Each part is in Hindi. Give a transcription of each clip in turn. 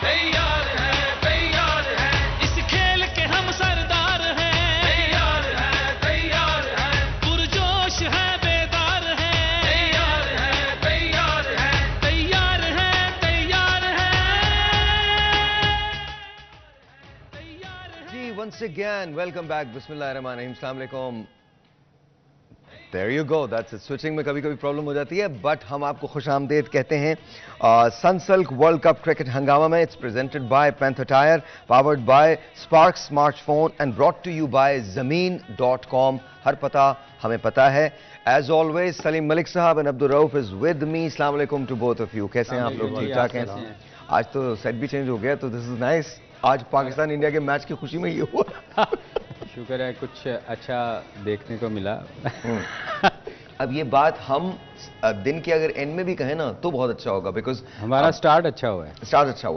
तैयार है, इस खेल के हम सरदार हैं। तैयार है, पुरजोश है, बेदार है। तैयार है, तैयार है। जी, once again, welcome back. बिस्मिल्लाहिर्रहमानिर्रहीम, अस्सलाम वालेकुम। There you go. That's it. Switching में कभी कभी प्रॉब्लम हो जाती है, बट हम आपको खुशामदीद कहते हैं सनसिल्क वर्ल्ड कप क्रिकेट हंगामा में। It's presented by Panther Tyre, powered by Spark smartphone and brought to you by Zameen dot com. हर पता हमें पता है। एज ऑलवेज सलीम मलिक साहब and Abdul Rauf is with me. अस्सलाम वालेकुम टू बोथ ऑफ यू। कैसे हैं आप लोग? ठीक ठाक हैं? आज तो सेट भी चेंज हो गया, तो दिस इज नाइस। आज पाकिस्तान इंडिया के मैच की खुशी में ये हुआ। शुक्र है कुछ अच्छा देखने को मिला। अब ये बात हम दिन के अगर एंड में भी कहें ना तो बहुत अच्छा होगा, बिकॉज हमारा स्टार्ट अच्छा हुआ है। स्टार्ट अच्छा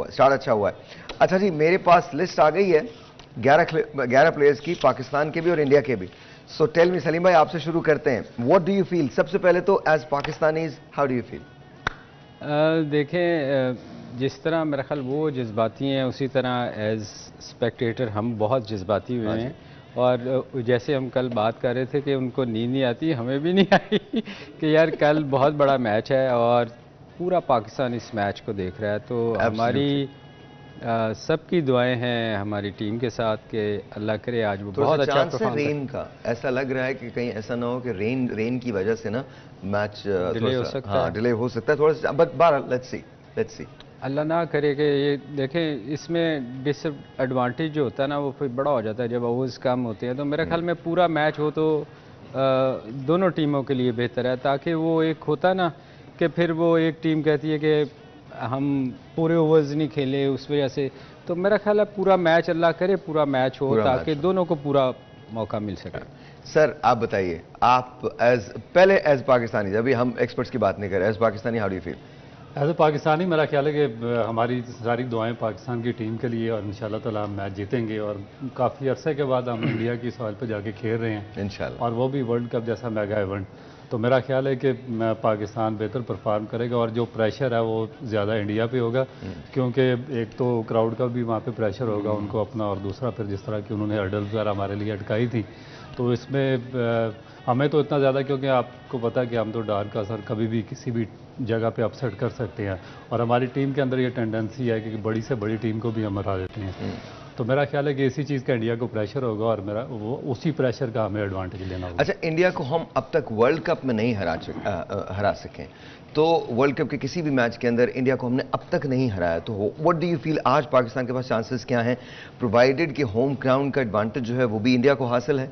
हुआ है। अच्छा जी, मेरे पास लिस्ट आ गई है 11 प्लेयर्स की, पाकिस्तान के भी और इंडिया के भी। सो टेल मी सलीम भाई, आपसे शुरू करते हैं। What do you feel? सबसे पहले तो as Pakistanis how do you feel? देखें, जिस तरह मेरा ख्याल वो जज्बाती हैं, उसी तरह एज स्पेक्टेटर हम बहुत जज्बाती हुए हैं। और जैसे हम कल बात कर रहे थे कि उनको नींद नहीं आती, हमें भी नहीं आई कि यार कल बहुत बड़ा मैच है और पूरा पाकिस्तान इस मैच को देख रहा है। तो हमारी सबकी दुआएं हैं हमारी टीम के साथ कि अल्लाह करे आज वो बहुत अच्छा परफॉर्म करे। रेन का ऐसा लग रहा है कि कहीं ऐसा ना हो कि रेन की वजह से ना मैच डिले हो सकता है। डिले हो सकता है थोड़ा सा, बट बहरहाल लेट्स सी। अल्लाह ना करे कि ये देखें, इसमें डिसएडवांटेज जो होता है ना वो फिर बड़ा हो जाता है जब ओवर्स कम होते हैं। तो मेरे ख्याल में पूरा मैच हो तो दोनों टीमों के लिए बेहतर है, ताकि वो एक होता ना कि फिर वो एक टीम कहती है कि हम पूरे ओवर्स नहीं खेले उस वजह से। तो मेरा ख्याल है पूरा मैच, अल्लाह करे पूरा मैच हो ताकि दोनों को पूरा मौका मिल सके। सर आप बताइए, आप एज पाकिस्तानी, अभी हम एक्सपर्ट्स की बात नहीं कर रहे, as Pakistani how do you feel? As a Pakistani मेरा ख्याल है कि हमारी सारी दुआएं पाकिस्तान की टीम के लिए, और इंशाल्लाह ताला हम मैच जीतेंगे। और काफ़ी अरसे के बाद हम इंडिया की सॉइल पे जाके खेल रहे हैं इंशाल्लाह, और वो भी वर्ल्ड कप जैसा मेगा इवेंट। तो मेरा ख्याल है कि पाकिस्तान बेहतर परफॉर्म करेगा, और जो प्रेशर है वो ज़्यादा इंडिया पे होगा, क्योंकि एक तो क्राउड का भी वहाँ पे प्रेशर होगा उनको अपना, और दूसरा फिर जिस तरह की उन्होंने हर्डल्स वगैरह हमारे लिए अटकाई थी, तो इसमें हमें तो इतना ज़्यादा, क्योंकि आपको पता है कि हम तो डार का असर कभी भी किसी भी जगह पे अपसेट कर सकते हैं, और हमारी टीम के अंदर ये टेंडेंसी है कि बड़ी से बड़ी टीम को भी हम हरा देते हैं। तो मेरा ख्याल है कि इसी चीज़ का इंडिया को प्रेशर होगा, और मेरा वो उसी प्रेशर का हमें एडवांटेज लेना होगा। अच्छा, इंडिया को हम अब तक वर्ल्ड कप में नहीं हरा सकें, तो वर्ल्ड कप के किसी भी मैच के अंदर इंडिया को हमने अब तक नहीं हराया, तो व्हाट डू यू फील आज पाकिस्तान के पास चांसेस क्या हैं, प्रोवाइडेड कि होम ग्राउंड का एडवांटेज जो है वो भी इंडिया को हासिल है?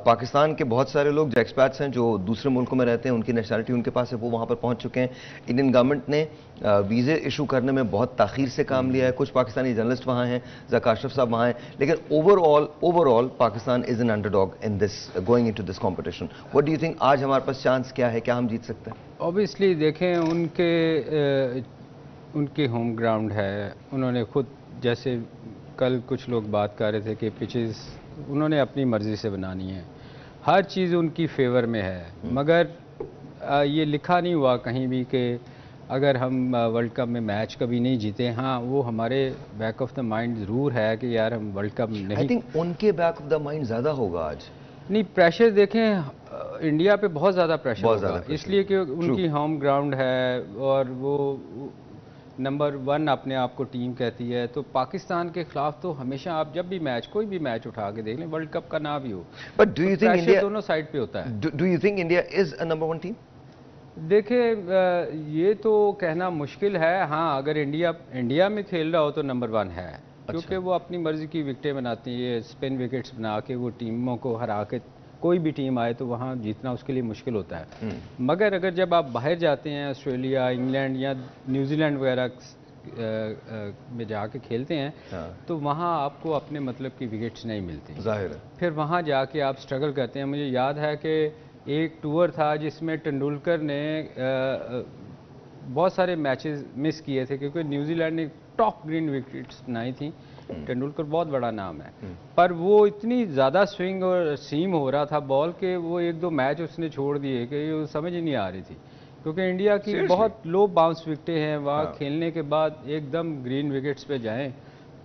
पाकिस्तान के बहुत सारे लोग जो एक्सपैट्स हैं, जो दूसरे मुल्कों में रहते हैं, उनकी नेशनलिटी उनके पास है, वो वहाँ पर पहुँच चुके हैं। इंडियन गवर्नमेंट ने वीज़े इशू करने में बहुत ताख़ीर से काम लिया है। कुछ पाकिस्तानी जर्नलिस्ट वहाँ हैं, ज़का अशरफ साहब वहाँ हैं, लेकिन overall Pakistan is an underdog in this going into this competition. What do you think आज हमारे पास चांस क्या है, क्या हम जीत सकते हैं? ऑब्वियसली देखें, उनके होम ग्राउंड है। उन्होंने खुद, जैसे कल कुछ लोग बात कर रहे थे कि पिचेस उन्होंने अपनी मर्ज़ी से बनानी है, हर चीज़ उनकी फेवर में है, मगर ये लिखा नहीं हुआ कहीं भी कि अगर हम वर्ल्ड कप में मैच कभी नहीं जीते। हाँ, वो हमारे बैक ऑफ द माइंड ज़रूर है कि यार हम वर्ल्ड कप नहीं। आई थिंक उनके बैक ऑफ द माइंड ज़्यादा होगा आज। नहीं, प्रेशर देखें इंडिया पे बहुत ज़्यादा प्रेशर होगा, इसलिए कि उनकी होम ग्राउंड है और वो नंबर 1 अपने आप को टीम कहती है। तो पाकिस्तान के खिलाफ तो हमेशा आप जब भी मैच, कोई भी मैच उठा के देख लें, वर्ल्ड कप का ना भी हो, but do you think India दोनों साइड पे होता है? Do you think India is a number 1 team? देखिए, ये तो कहना मुश्किल है। हाँ, अगर इंडिया में खेल रहा हो तो नंबर 1 है, क्योंकि वो अपनी मर्जी की विकेटें बनाती है, स्पिन विकेट्स बना के वो टीमों को हरा के कोई भी टीम आए तो वहाँ जीतना उसके लिए मुश्किल होता है। मगर अगर जब आप बाहर जाते हैं, ऑस्ट्रेलिया, इंग्लैंड या न्यूजीलैंड वगैरह में जाके खेलते हैं, तो वहाँ आपको अपने मतलब की विकेट्स नहीं मिलती, जाहिर है। फिर वहाँ जाके आप स्ट्रगल करते हैं। मुझे याद है कि एक टूर था जिसमें तेंदुलकर ने बहुत सारे मैचेस मिस किए थे, क्योंकि न्यूजीलैंड ने टॉप ग्रीन विकेट्स बनाई थी। तेंदुलकर बहुत बड़ा नाम है, पर वो इतनी ज़्यादा स्विंग और सीम हो रहा था बॉल के, वो 1-2 मैच उसने छोड़ दिए कि ये समझ ही नहीं आ रही थी क्योंकि इंडिया की बहुत लो बाउंस विकेटें हैं, वहाँ खेलने के बाद एकदम ग्रीन विकेट्स पे जाएं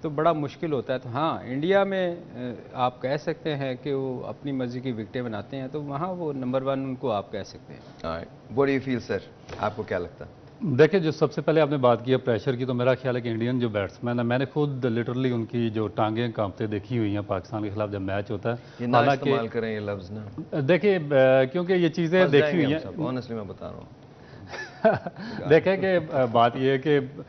तो बड़ा मुश्किल होता है। तो हाँ, इंडिया में आप कह सकते हैं कि वो अपनी मर्जी की विकेटें बनाते हैं, तो वहाँ वो नंबर 1 उनको आप कह सकते हैं। What do you feel sir, आपको क्या लगता है? देखिए, जो सबसे पहले आपने बात की है प्रेशर की, तो मेरा ख्याल है कि इंडियन जो बैट्समैन है, मैंने खुद लिटरली उनकी जो टांगें कांपते देखी हुई हैं पाकिस्तान के खिलाफ जब मैच होता है। हालांकि इस्तेमाल करें ये लफ्ज़ ना, देखिए क्योंकि ये चीज़ें देखी हुई हैं, ऑनेस्टली मैं बता रहा हूँ। देखें कि बात यह है कि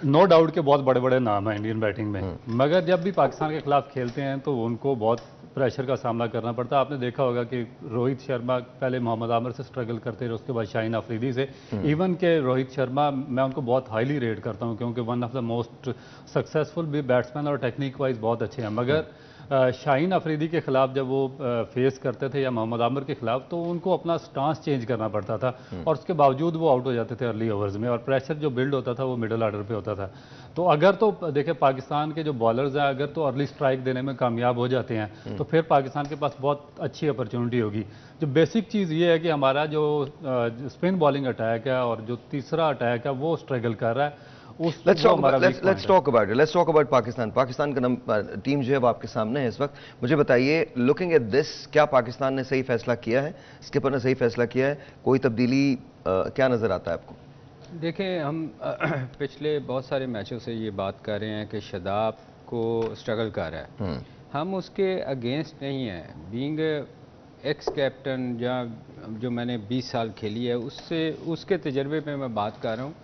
नो डाउट के बहुत बड़े बड़े नाम हैं इंडियन बैटिंग में, मगर जब भी पाकिस्तान के खिलाफ खेलते हैं तो उनको बहुत प्रेशर का सामना करना पड़ता है। आपने देखा होगा कि रोहित शर्मा पहले मोहम्मद आमिर से स्ट्रगल करते रहे, उसके बाद शाहीन अफरीदी से। इवन के रोहित शर्मा मैं उनको बहुत हाईली रेट करता हूं क्योंकि one of the most successful भी बैट्समैन और टेक्निक वाइज बहुत अच्छे हैं, मगर शाहीन अफरीदी के खिलाफ जब वो फेस करते थे या मोहम्मद आमिर के खिलाफ, तो उनको अपना स्टांस चेंज करना पड़ता था और उसके बावजूद वो आउट हो जाते थे अर्ली ओवर्स में, और प्रेशर जो बिल्ड होता था वो मिडिल ऑर्डर पे होता था। तो अगर तो देखिए पाकिस्तान के जो बॉलर्स हैं अगर तो अर्ली स्ट्राइक देने में कामयाब हो जाते हैं तो फिर पाकिस्तान के पास बहुत अच्छी अपॉर्चुनिटी होगी। जो बेसिक चीज़ ये है कि हमारा जो स्पिन बॉलिंग अटैक है और जो तीसरा अटैक है वो स्ट्रगल कर रहा है। Let's talk about it. Let's talk about Pakistan. Pakistan का टीम जो है वो आपके सामने है इस वक्त। मुझे बताइए, लुकिंग एट दिस, क्या पाकिस्तान ने सही फैसला किया है, स्किपर ने सही फैसला किया है, कोई तब्दीली क्या नजर आता है आपको? देखें, हम पिछले बहुत सारे मैचों से ये बात कर रहे हैं कि शादाब को स्ट्रगल कर रहा है, हम उसके अगेंस्ट नहीं हैं। बीइंग एक्स कैप्टन या जो मैंने 20 साल खेली है उसके तजर्बे पे मैं बात कर रहा हूँ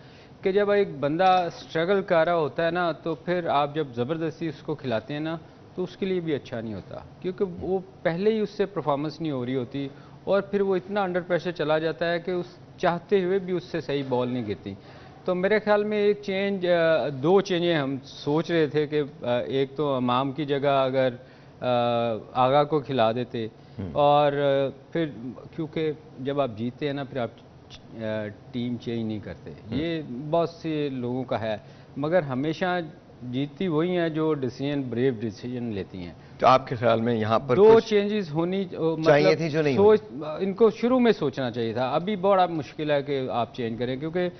कि जब एक बंदा स्ट्रगल कर रहा होता है ना, तो फिर आप जब ज़बरदस्ती उसको खिलाते हैं ना, तो उसके लिए भी अच्छा नहीं होता, क्योंकि वो पहले ही उससे परफॉर्मेंस नहीं हो रही होती और फिर वो इतना अंडर प्रेशर चला जाता है कि उस चाहते हुए भी उससे सही बॉल नहीं गिरती। तो मेरे ख्याल में एक चेंज, 2 चेंजें हम सोच रहे थे कि एक तो इमाम की जगह अगर आगा को खिला देते, और फिर क्योंकि जब आप जीतते हैं ना फिर आप टीम चेंज नहीं करते, ये बहुत से लोगों का है, मगर हमेशा जीतती वही हैं जो ब्रेव डिसीजन लेती हैं। तो आपके ख्याल में यहाँ पर 2 चेंजेस होनी चाहिए थी जो नहीं इनको शुरू में सोचना चाहिए था। अभी बड़ा मुश्किल है कि आप चेंज करें, क्योंकि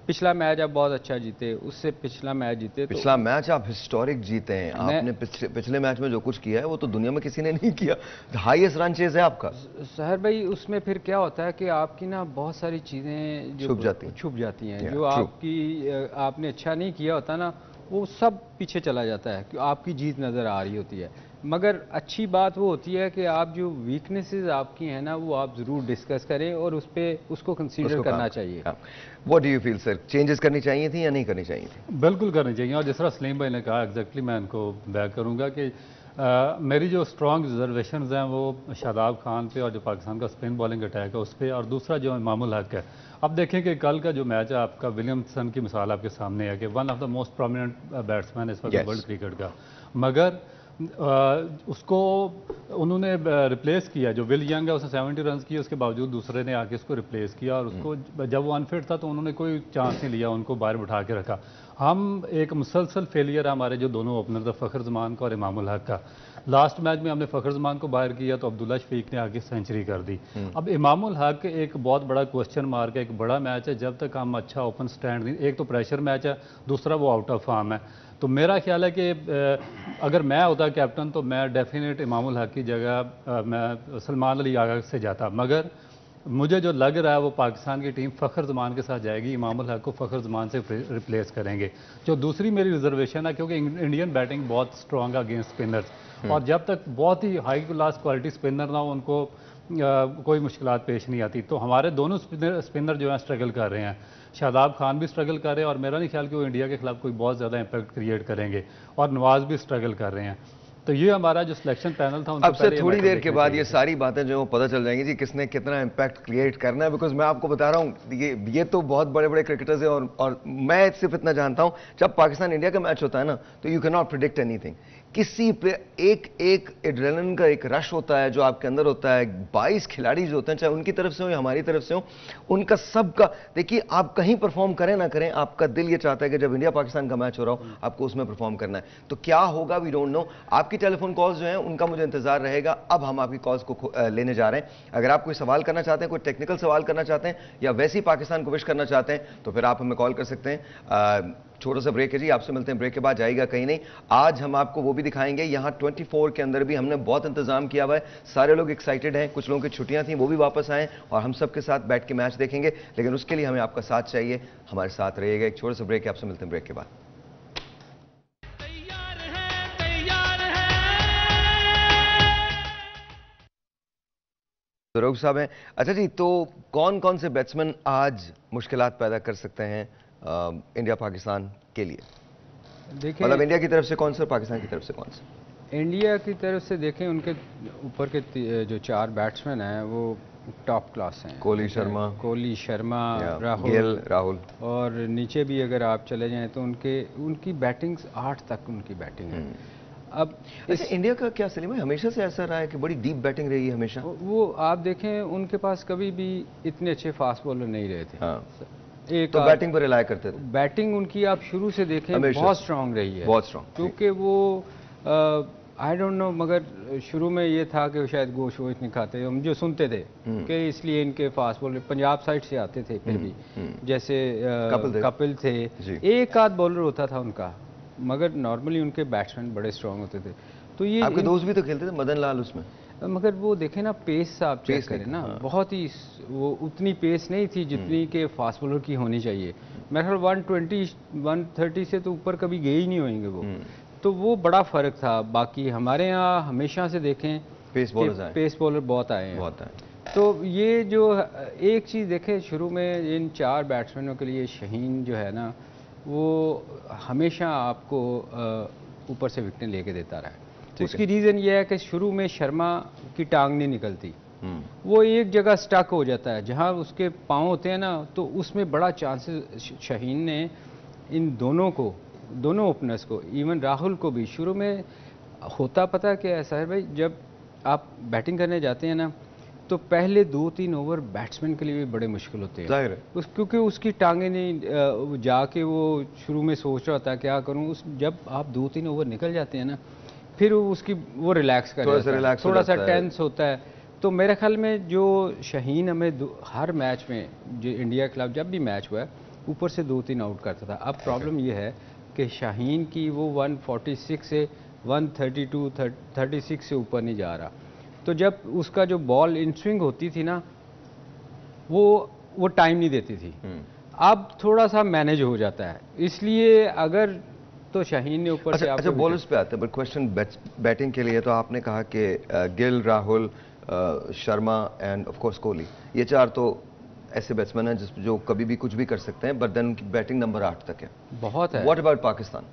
पिछला मैच आप बहुत अच्छा जीते, उससे पिछला मैच जीते, तो पिछला मैच आप हिस्टोरिक जीते हैं। आपने पिछले मैच में जो कुछ किया है वो तो दुनिया में किसी ने नहीं किया। हाईएस्ट रन चेज है आपका सहर भाई। उसमें फिर क्या होता है कि आपकी ना बहुत सारी चीजें जो छुप जाती हैं जो आपने अच्छा नहीं किया होता ना, वो सब पीछे चला जाता है कि आपकी जीत नजर आ रही होती है। मगर अच्छी बात वो होती है कि आप जो वीकनेसेस आपकी हैं ना, वो आप जरूर डिस्कस करें और उसको कंसीडर करना चाहिए। What do you feel sir, changes करनी चाहिए थी या नहीं करनी चाहिए थी? बिल्कुल करनी चाहिए, और जिस तरह सलीम भाई ने कहा एग्जैक्टली मैं इनको बैक करूंगा कि मेरी जो स्ट्रॉन्ग रिजर्वेशंस हैं वो शादाब खान पे और जो पाकिस्तान का स्पिन बॉलिंग अटैक है उस पर, और दूसरा जो इमामुल हक है। अब देखें कि कल का जो मैच है आपका, विलियमसन की मिसाल आपके सामने है कि one of the most prominent batsman इस वक्त वर्ल्ड क्रिकेट का, मगर उसको उन्होंने रिप्लेस किया। जो विल यंग है उसने 70 रन किए, उसके बावजूद दूसरे ने आके उसको रिप्लेस किया, और उसको जब वो अनफिट था तो उन्होंने कोई चांस नहीं लिया, उनको बाहर बिठा के रखा। हम एक मुसलसल फेलियर है हमारे जो दोनों ओपनर थे, फ़खर जमान का और इमामुल हक का। लास्ट मैच में हमने फ़खर जमान को बाहर किया तो अब्दुल्ला शफीक ने आके सेंचुरी कर दी। अब इमामुल हक एक बहुत बड़ा क्वेश्चन मार्क है, एक बड़ा मैच है, जब तक हम अच्छा ओपन स्टैंड नहीं, एक तो प्रेशर मैच है, दूसरा वो आउट ऑफ फॉर्म है। तो मेरा ख्याल है कि अगर मैं होता कैप्टन तो मैं डेफिनेट इमामुल हक की जगह मैं सलमान अली आगा से जाता, मगर मुझे जो लग रहा है वो पाकिस्तान की टीम फ़खर जमान के साथ जाएगी, इमामुल हक को फ़खर जमान से रिप्लेस करेंगे। जो दूसरी मेरी रिजर्वेशन है, क्योंकि इंडियन बैटिंग बहुत स्ट्रॉन्ग है अगेंस्ट स्पिनर्स, और जब तक बहुत ही हाई क्लास क्वालिटी स्पिनर ना हो उनको कोई मुश्किलात पेश नहीं आती। तो हमारे दोनों स्पिनर जो हैं स्ट्रगल कर रहे हैं, शादाब खान भी स्ट्रगल कर रहे हैं, और मेरा नहीं ख्याल कि वो इंडिया के खिलाफ कोई बहुत ज़्यादा इंपैक्ट क्रिएट करेंगे, और नवाज भी स्ट्रगल कर रहे हैं। तो ये हमारा जो सिलेक्शन पैनल था, अब से थोड़ी देर के बाद ये सारी बातें जो पता चल जाएंगी जी किसने कितना इंपैक्ट क्रिएट करना है। बिकॉज मैं आपको बता रहा हूँ ये तो बहुत बड़े बड़े क्रिकेटर्स हैं, और मैं सिर्फ इतना जानता हूँ, जब पाकिस्तान इंडिया का मैच होता है ना, तो you can not predict anything. किसी पे एक एड्रेनलिन का एक रश होता है जो आपके अंदर होता है। 22 खिलाड़ी जो होते हैं, चाहे उनकी तरफ से हो या हमारी तरफ से हो, उनका सबका, देखिए आप कहीं परफॉर्म करें ना करें, आपका दिल ये चाहता है कि जब इंडिया पाकिस्तान का मैच हो रहा हो आपको उसमें परफॉर्म करना है। तो क्या होगा वी डोंट नो। आपकी आपकी टेलीफोन कॉल्स जो हैं उनका मुझे इंतजार रहेगा। अब हम आपकी कॉल्स को लेने जा रहे हैं। अगर आप कोई सवाल करना चाहते हैं, कोई टेक्निकल सवाल करना चाहते हैं या वैसे ही पाकिस्तान को विश करना चाहते हैं तो फिर आप हमें कॉल कर सकते हैं। छोटा सा ब्रेक है जी, आपसे मिलते हैं ब्रेक के बाद, जाएगा कहीं नहीं। आज हम आपको वो भी दिखाएंगे, यहाँ 24 के अंदर भी हमने बहुत इंतजाम किया हुआ है। सारे लोग एक्साइटेड हैं, कुछ लोगों की छुट्टियां थी वो भी वापस आए और हम सबके साथ बैठ के मैच देखेंगे, लेकिन उसके लिए हमें आपका साथ चाहिए। हमारे साथ रहिएगा। एक छोटा सा ब्रेक है, आपसे मिलते हैं ब्रेक के बाद। तो रऊफ साहब हैं। अच्छा जी, तो कौन कौन से बैट्समैन आज मुश्किलात पैदा कर सकते हैं इंडिया पाकिस्तान के लिए? देखिए, मतलब इंडिया की तरफ से कौन सा, पाकिस्तान की तरफ से कौन सा? इंडिया की तरफ से देखें, उनके ऊपर के जो 4 बैट्समैन हैं वो टॉप क्लास हैं। कोहली शर्मा, राहुल, और नीचे भी अगर आप चले जाएं तो उनकी बैटिंग 8 तक उनकी बैटिंग है। अब इंडिया का क्या सलीम है, हमेशा से ऐसा रहा है कि बड़ी डीप बैटिंग रही है हमेशा? वो आप देखें, उनके पास कभी भी इतने अच्छे फास्ट बॉलर नहीं रहे थे। हाँ। तो बैटिंग पर रिलाय करते थे। बैटिंग उनकी आप शुरू से देखें बहुत स्ट्रांग रही है, बहुत स्ट्रांग, क्योंकि वो आई डोंट नो, मगर शुरू में ये था कि वो शायद गोश्त वोश्त नहीं खाते, हम जो सुनते थे कि इसलिए इनके फास्ट बॉलर पंजाब साइड से आते थे। फिर भी जैसे कपिल थे, एक आध बॉलर होता था उनका, मगर नॉर्मली उनके बैट्समैन बड़े स्ट्रांग होते थे। तो ये आपके दोस्त भी तो खेलते थे, मदन लाल उसमें, मगर वो देखें ना, पेस आप चेक करें ना, बहुत ही वो उतनी पेस नहीं थी जितनी के फास्ट बॉलर की होनी चाहिए। मेरे ख्याल 120 130 से तो ऊपर कभी गए ही नहीं होंगे वो। तो वो बड़ा फ़र्क था। बाकी हमारे यहाँ हमेशा से देखें पेस बॉलर बहुत आए हैं, तो ये जो एक चीज़ देखें, शुरू में इन 4 बैट्समैनों के लिए शहीन जो है ना, वो हमेशा आपको ऊपर से विकेटें लेके देता रहा है। उसकी रीज़न ये है कि शुरू में शर्मा की टांग नहीं निकलती, वो एक जगह स्टक हो जाता है, जहां उसके पांव होते हैं ना, तो उसमें बड़ा चांसेस शहीन ने इन दोनों ओपनर्स को, इवन राहुल को भी शुरू में होता, पता है क्या है साहिर भाई, जब आप बैटिंग करने जाते हैं ना, तो पहले 2-3 ओवर बैट्समैन के लिए भी बड़े मुश्किल होते हैं, क्योंकि उसकी टांगें नहीं, जाके वो शुरू में सोच रहा था क्या करूं, जब आप 2-3 ओवर निकल जाते हैं ना, फिर वो रिलैक्स कर थोड़ा सा टेंस होता है। तो मेरे ख्याल में जो शहीन हमें हर मैच में, जो इंडिया के खिलाफ जब भी मैच हुआ है, ऊपर से 2-3 आउट करता था। अब प्रॉब्लम ये है कि शाहीन की वो 146 से 132 36 से ऊपर नहीं जा रहा। तो जब उसका जो बॉल इन स्विंग होती थी ना, वो टाइम नहीं देती थी। अब थोड़ा सा मैनेज हो जाता है, इसलिए अगर तो शाहीन ने ऊपर से अच्छा बॉलर्स पे आते हैं, बट क्वेश्चन बैटिंग के लिए तो आपने कहा कि Gill, Rahul, Sharma end of course Kohli, ये 4 तो ऐसे बैट्समैन हैं जो कभी भी कुछ भी कर सकते हैं, बट देन उनकी बैटिंग नंबर 8 तक है, बहुत है। What about Pakistan?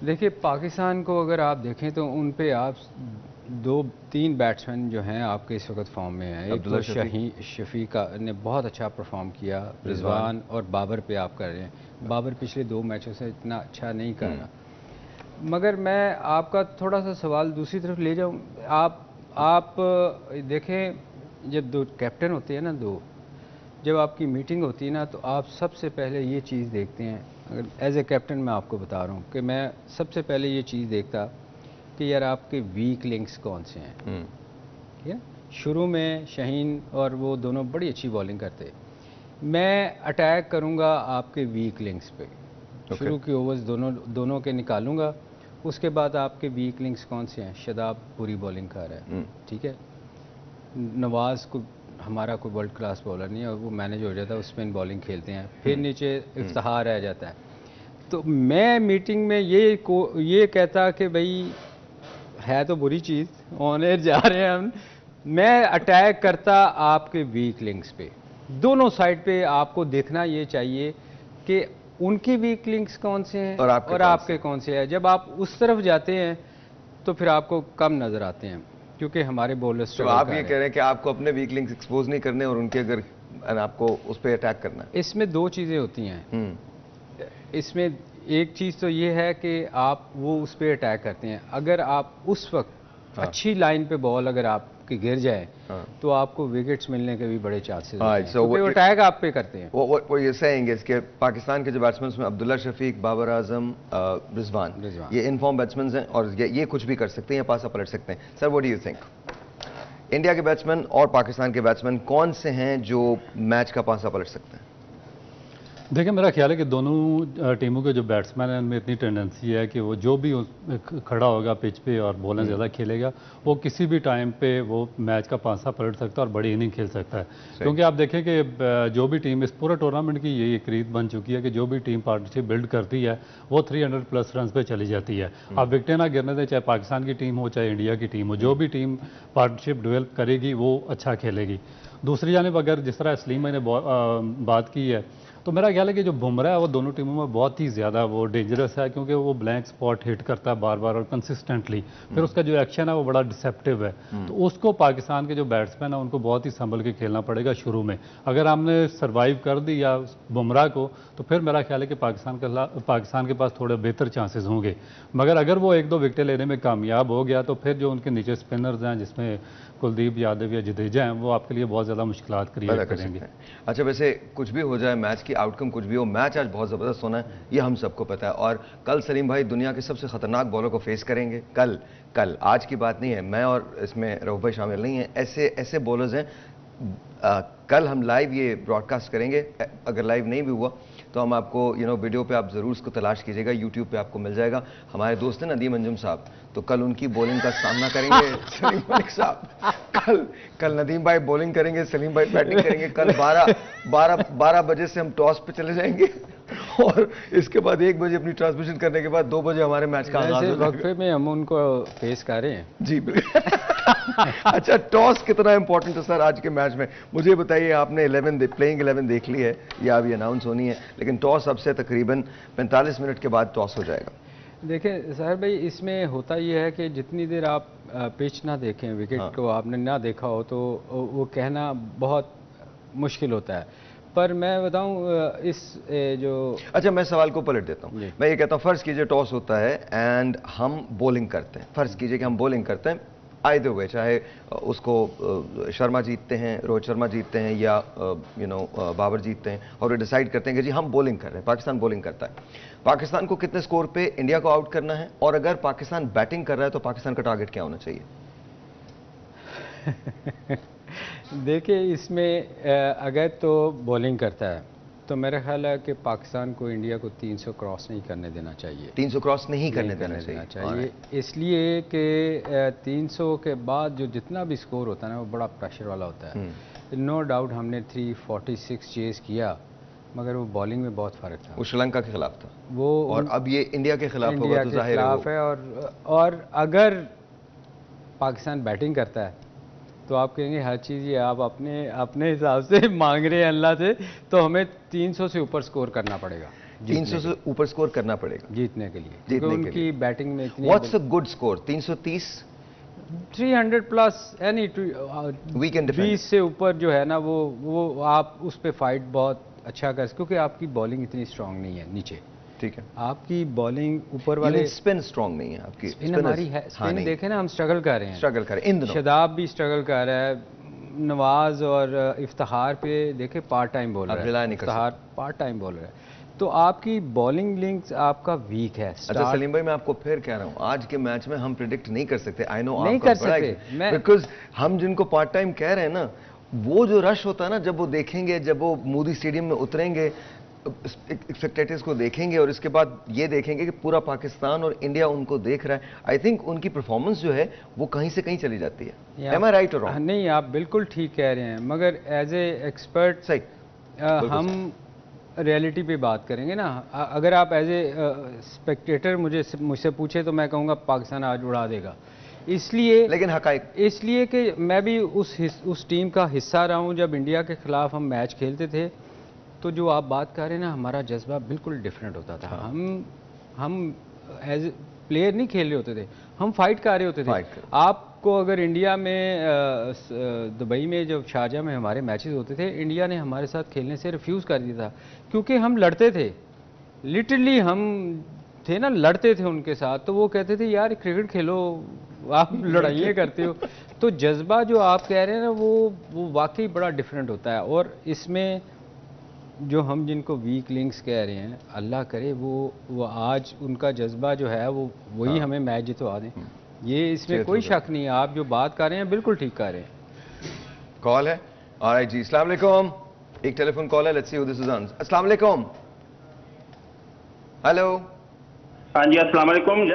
देखिए, पाकिस्तान को अगर आप देखें तो उन पे आप 2-3 बैट्समैन जो हैं आपके इस वक्त फॉर्म में हैं। एक तो शफीक ने बहुत अच्छा परफॉर्म किया, रिजवान और बाबर पे आप कर रहे हैं। बाबर पिछले 2 मैचों से इतना अच्छा नहीं कर रहा, मगर मैं आपका थोड़ा सा सवाल दूसरी तरफ ले जाऊं। आप देखें, जब 2 कैप्टन होते हैं ना, जब आपकी मीटिंग होती है ना, तो आप सबसे पहले ये चीज़ देखते हैं, अगर एज ए कैप्टन मैं आपको बता रहा हूँ कि मैं सबसे पहले ये चीज़ देखता कि यार आपके वीक लिंक्स कौन से हैं। ठीक है, शुरू में शहीन और वो दोनों बड़ी अच्छी बॉलिंग करते, मैं अटैक करूँगा आपके वीक लिंक्स पे, शुरू के ओवर्स दोनों के निकालूंगा। उसके बाद आपके वीक लिंक्स कौन से हैं? शादाब पूरी बॉलिंग कर रहा है, ठीक है, नवाज़ को हमारा कोई वर्ल्ड क्लास बॉलर नहीं है, और वो मैनेज हो जाता है, स्पिन बॉलिंग खेलते हैं, फिर नीचे इफ्तिखार रह जाता है। तो मैं मीटिंग में ये कहता कि भाई है तो बुरी चीज़, ऑन एयर जा रहे हैं हम, मैं अटैक करता आपके वीक लिंक्स पे, दोनों साइड पे आपको देखना ये चाहिए कि उनकी वीक लिंक्स कौन से हैं और आपके कौन से हैं। जब आप उस तरफ जाते हैं तो फिर आपको कम नज़र आते हैं, क्योंकि हमारे बॉलर्स। तो आप ये कह रहे हैं कि आपको अपने वीक लिंक्स एक्सपोज नहीं करने और उनके अगर आपको उस पर अटैक करना है। इसमें 2 चीज़ें होती हैं। इसमें एक चीज़ तो ये है कि आप वो उस पर अटैक करते हैं, अगर आप उस वक्त अच्छी लाइन पे बॉल अगर आप आपके गिर जाए तो आपको विकेट्स मिलने के भी बड़े चांसेस हैं, so क्योंकि वो टैग आप पे करते हैं। वो ये saying is कि पाकिस्तान के जो बैट्समैन में अब्दुल्ला शफीक, बाबर आजम, रिजवान, ये इनफॉर्म बैट्समैन हैं और ये कुछ भी कर सकते हैं या पासा पलट सकते हैं। Sir what do you think, India के बैट्समैन और पाकिस्तान के बैट्समैन कौन से हैं जो मैच का पासा पलट सकते हैं? देखिए, मेरा ख्याल है कि दोनों टीमों के जो बैट्समैन हैं उनमें इतनी टेंडेंसी है कि वो जो भी खड़ा होगा पिच पे और बॉलें ज़्यादा खेलेगा, वो किसी भी टाइम पे वो मैच का पासा पलट सकता है और बड़ी इनिंग खेल सकता है। क्योंकि आप देखें कि जो भी टीम, इस पूरे टूर्नामेंट की यही एक रीत बन चुकी है कि जो भी टीम पार्टनरशिप बिल्ड करती है वो 300+ रन पे चली जाती है। आप विकेटें ना गिरने दें, चाहे पाकिस्तान की टीम हो चाहे इंडिया की टीम हो, जो भी टीम पार्टनरशिप डेवलप करेगी वो अच्छा खेलेगी। दूसरी जानिब अगर जिस तरह सलीम भाई ने बात की है, तो मेरा ख्याल है कि जो बुमराह है वो दोनों टीमों में बहुत ही ज़्यादा वो डेंजरस है, क्योंकि वो ब्लैंक स्पॉट हिट करता है बार बार और कंसिस्टेंटली, फिर उसका जो एक्शन है वो बड़ा डिसेप्टिव है। तो उसको पाकिस्तान के जो बैट्समैन है उनको बहुत ही संभल के खेलना पड़ेगा शुरू में। अगर हमने सर्वाइव कर दी या बुमराह को, तो फिर मेरा ख्याल है कि पाकिस्तान के पास थोड़े बेहतर चांसेस होंगे। मगर अगर वो 1-2 विकेटें लेने में कामयाब हो गया तो फिर जो उनके नीचे स्पिनर्स हैं, जिसमें कुलदीप यादव या जडेजा हैं, वो आपके लिए बहुत ज़्यादा मुश्किलात क्रिएट करेंगे। अच्छा, वैसे कुछ भी हो जाए, मैच की आउटकम कुछ भी हो, मैच आज बहुत ज़बरदस्त होना है, ये हम सबको पता है। और कल सलीम भाई दुनिया के सबसे खतरनाक बॉलर को फेस करेंगे। कल आज की बात नहीं है, मैं और इसमें रऊफ भाई शामिल नहीं है, ऐसे बॉलर्स हैं। कल हम लाइव ये ब्रॉडकास्ट करेंगे, अगर लाइव नहीं भी हुआ तो हम आपको वीडियो पे आप ज़रूर उसको तलाश कीजिएगा, यूट्यूब पे आपको मिल जाएगा। हमारे दोस्त हैं नदीम अंजुम साहब, तो कल उनकी बॉलिंग का सामना करेंगे सलीम मलिक साहब। कल नदीम भाई बॉलिंग करेंगे, सलीम भाई बैटिंग करेंगे। कल 12 बजे से हम टॉस पे चले जाएंगे और इसके बाद 1 बजे अपनी ट्रांसमिशन करने के बाद 2 बजे हमारे मैच का आगाज होगा। वक्फे में हम उनको फेस कर रहे हैं। जी बिल्कुल। अच्छा, टॉस कितना इंपॉर्टेंट है सर आज के मैच में, मुझे बताइए। आपने प्लेइंग 11 देख ली है या अभी अनाउंस होनी है, लेकिन टॉस अब से तकरीबन 45 मिनट के बाद टॉस हो जाएगा। देखिए साहब भाई, इसमें होता यह है कि जितनी देर आप पिच ना देखें, विकेट को आपने ना देखा हो, तो वो कहना बहुत मुश्किल होता है। पर मैं बताऊं इस जो अच्छा, मैं सवाल को पलट देता हूं। मैं ये कहता हूं, फर्ज कीजिए टॉस होता है एंड हम बॉलिंग करते हैं। फर्ज कीजिए कि हम बॉलिंग करते हैं, आइदर वे, चाहे उसको शर्मा जीतते हैं, रोहित शर्मा जीतते हैं या बाबर जीतते हैं, और वे डिसाइड करते हैं कि जी हम बॉलिंग कर रहे हैं, पाकिस्तान बॉलिंग करता है। पाकिस्तान को कितने स्कोर पे इंडिया को आउट करना है, और अगर पाकिस्तान बैटिंग कर रहा है तो पाकिस्तान का टारगेट क्या होना चाहिए? देखिए, इसमें अगर तो बॉलिंग करता है तो मेरा ख्याल है कि पाकिस्तान को इंडिया को 300 क्रॉस नहीं करने देना चाहिए। 300 क्रॉस नहीं करने देना चाहिए। इसलिए कि 300 के बाद जो जितना भी स्कोर होता है ना, वो बड़ा प्रेशर वाला होता है। नो डाउट हमने 346 चेज किया, मगर वो बॉलिंग में बहुत फ़र्क था। वो श्रीलंका के खिलाफ था वो, और अब ये इंडिया के खिलाफ होगा तो जाहिर है। और अगर पाकिस्तान बैटिंग करता है तो आप कहेंगे हर चीज़ ये आप अपने हिसाब से मांग रहे हैं अल्लाह से, तो हमें 300 से ऊपर स्कोर करना पड़ेगा। 300 से ऊपर स्कोर करना पड़ेगा जीतने के लिए, क्योंकि उनकी बैटिंग में इतनी। What's a good score? 330, 300+ any weekend 20 से ऊपर जो है ना, वो आप उस पर फाइट बहुत अच्छा कर, क्योंकि आपकी बॉलिंग इतनी स्ट्रांग नहीं है नीचे। ठीक है, आपकी बॉलिंग ऊपर वाले, स्पिन स्ट्रांग नहीं है आपकी। स्पिन हमारी है, स्पिन देखें ना, हम स्ट्रगल कर रहे हैं, इन दिनों शदाब भी स्ट्रगल कर रहा है, नवाज और इफ्तिखार पे देखे पार्ट टाइम बॉलर है, इफ्तिखार पार्ट टाइम बॉलर है। तो आपकी बॉलिंग लिंक्स आपका वीक है। अच्छा सलीम भाई, मैं आपको फिर कह रहा हूँ, आज के मैच में हम प्रिडिक्ट नहीं कर सकते। आई नो नहीं कर सकते, बिकॉज हम जिनको पार्ट टाइम कह रहे हैं ना, वो जो रश होता है ना, जब वो देखेंगे, जब वो मोदी स्टेडियम में उतरेंगे, स्पेक्टेटर्स को देखेंगे और इसके बाद ये देखेंगे कि पूरा पाकिस्तान और इंडिया उनको देख रहा है, आई थिंक उनकी परफॉर्मेंस जो है वो कहीं से कहीं चली जाती है। एम आई राइट और रॉन्ग? नहीं, आप बिल्कुल ठीक कह रहे हैं, मगर एज ए एक्सपर्ट सही हम रियलिटी पे बात करेंगे ना। अगर आप एज ए स्पेक्टेटर मुझसे पूछे तो मैं कहूँगा पाकिस्तान आज उड़ा देगा, इसलिए, लेकिन हकायक इसलिए कि मैं भी उस टीम का हिस्सा रहा हूँ। जब इंडिया के खिलाफ हम मैच खेलते थे तो जो आप बात कर रहे हैं ना, हमारा जज्बा बिल्कुल डिफरेंट होता था। हम एज प्लेयर नहीं खेल रहे होते थे, हम फाइट कर रहे होते थे। आपको अगर इंडिया में दुबई में जब शारजा में हमारे मैचेस होते थे, इंडिया ने हमारे साथ खेलने से रिफ्यूज़ कर दिया था, क्योंकि हम लड़ते थे, लिटरली हम थे ना, लड़ते थे उनके साथ। तो वो कहते थे यार क्रिकेट खेलो, आप लड़ाइयाँ करते हो। तो जज्बा जो आप कह रहे हैं ना वो वाकई बड़ा डिफरेंट होता है। और इसमें जो हम जिनको वीक लिंक्स कह रहे हैं, अल्लाह करे वो आज उनका जज्बा जो है वही हमें मैच जितवा दें। ये इसमें कोई शक नहीं है। आप जो बात कर रहे हैं बिल्कुल ठीक कर रहे हैं। कॉल है ऑलराइट जी। अस्सलाम वालेकुम, एक टेलीफोन कॉल है, let's see who this is on. अस्सलाम वालेकुम। हेलो। हाँ जी, अस्सलाम वालेकुम।